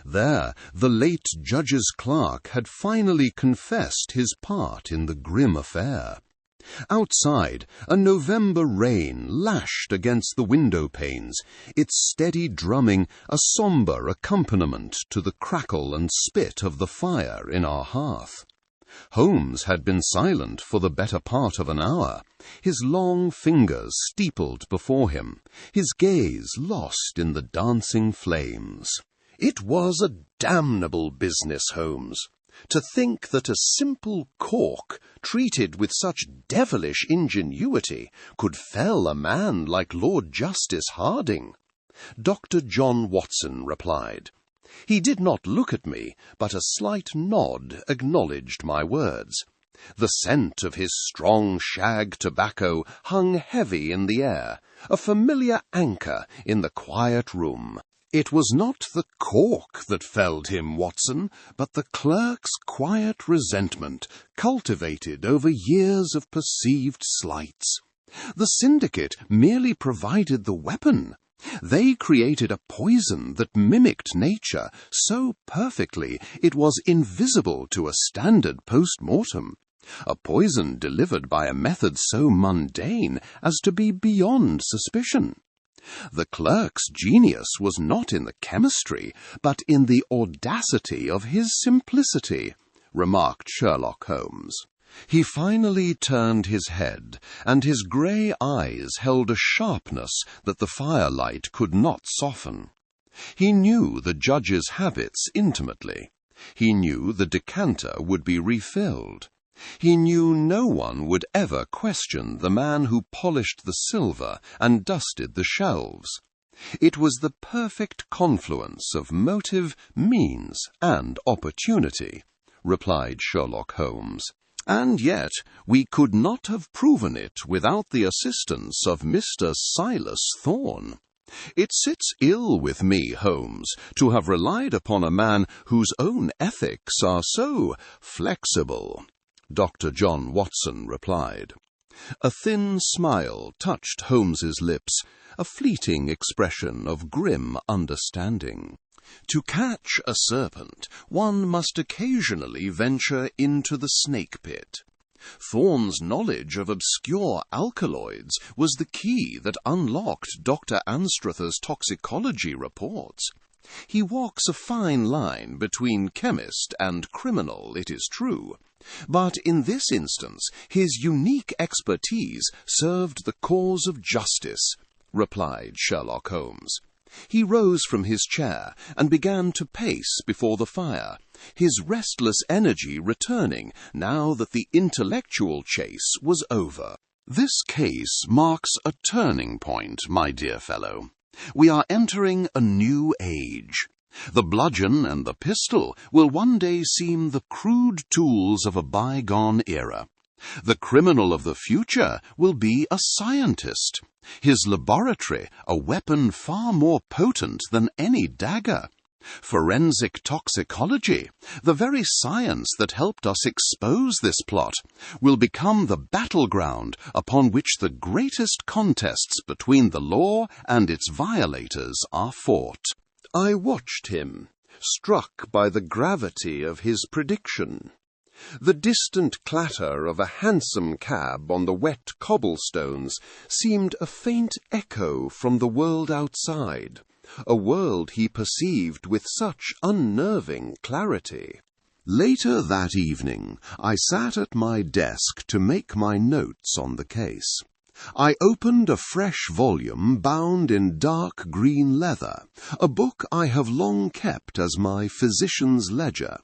There, the late judge's clerk had finally confessed his part in the grim affair. Outside, a November rain lashed against the window panes, its steady drumming a sombre accompaniment to the crackle and spit of the fire in our hearth. Holmes had been silent for the better part of an hour, his long fingers steepled before him, his gaze lost in the dancing flames. It was a damnable business, Holmes. To think that a simple cork, treated with such devilish ingenuity, could fell a man like Lord Justice Harding. Dr. John Watson replied. He did not look at me, but a slight nod acknowledged my words. The scent of his strong shag tobacco hung heavy in the air, a familiar anchor in the quiet room. It was not the cork that felled him, Watson, but the clerk's quiet resentment, cultivated over years of perceived slights. The syndicate merely provided the weapon. They created a poison that mimicked nature so perfectly it was invisible to a standard post-mortem. A poison delivered by a method so mundane as to be beyond suspicion. The clerk's genius was not in the chemistry, but in the audacity of his simplicity, remarked Sherlock Holmes. He finally turned his head, and his grey eyes held a sharpness that the firelight could not soften. He knew the judge's habits intimately. He knew the decanter would be refilled. He knew no one would ever question the man who polished the silver and dusted the shelves. It was the perfect confluence of motive, means, and opportunity, replied Sherlock Holmes. And yet we could not have proven it without the assistance of Mr. Silas Thorne. It sits ill with me, Holmes, to have relied upon a man whose own ethics are so flexible. Dr. John Watson replied. A thin smile touched Holmes's lips, a fleeting expression of grim understanding. To catch a serpent, one must occasionally venture into the snake pit. Thorne's knowledge of obscure alkaloids was the key that unlocked Dr. Anstruther's toxicology reports. He walks a fine line between chemist and criminal, it is true, but in this instance his unique expertise served the cause of justice, replied Sherlock Holmes. He rose from his chair and began to pace before the fire, his restless energy returning now that the intellectual chase was over. This case marks a turning point, my dear fellow. We are entering a new age. The bludgeon and the pistol will one day seem the crude tools of a bygone era. The criminal of the future will be a scientist, his laboratory a weapon far more potent than any dagger. Forensic toxicology, the very science that helped us expose this plot, will become the battleground upon which the greatest contests between the law and its violators are fought. I watched him, struck by the gravity of his prediction. The distant clatter of a hansom cab on the wet cobblestones seemed a faint echo from the world outside, a world he perceived with such unnerving clarity. Later that evening, I sat at my desk to make my notes on the case. I opened a fresh volume bound in dark green leather, a book I have long kept as my physician's ledger.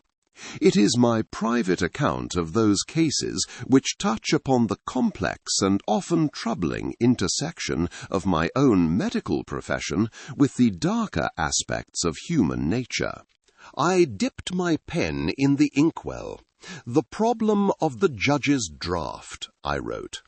It is my private account of those cases which touch upon the complex and often troubling intersection of my own medical profession with the darker aspects of human nature. I dipped my pen in the inkwell. "The problem of the judge's draught," I wrote.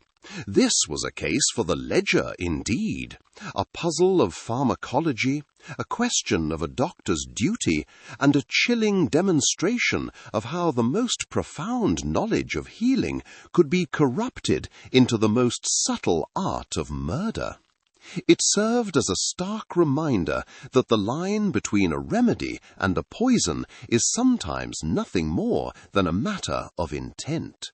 This was a case for the ledger indeed, a puzzle of pharmacology, a question of a doctor's duty, and a chilling demonstration of how the most profound knowledge of healing could be corrupted into the most subtle art of murder. It served as a stark reminder that the line between a remedy and a poison is sometimes nothing more than a matter of intent.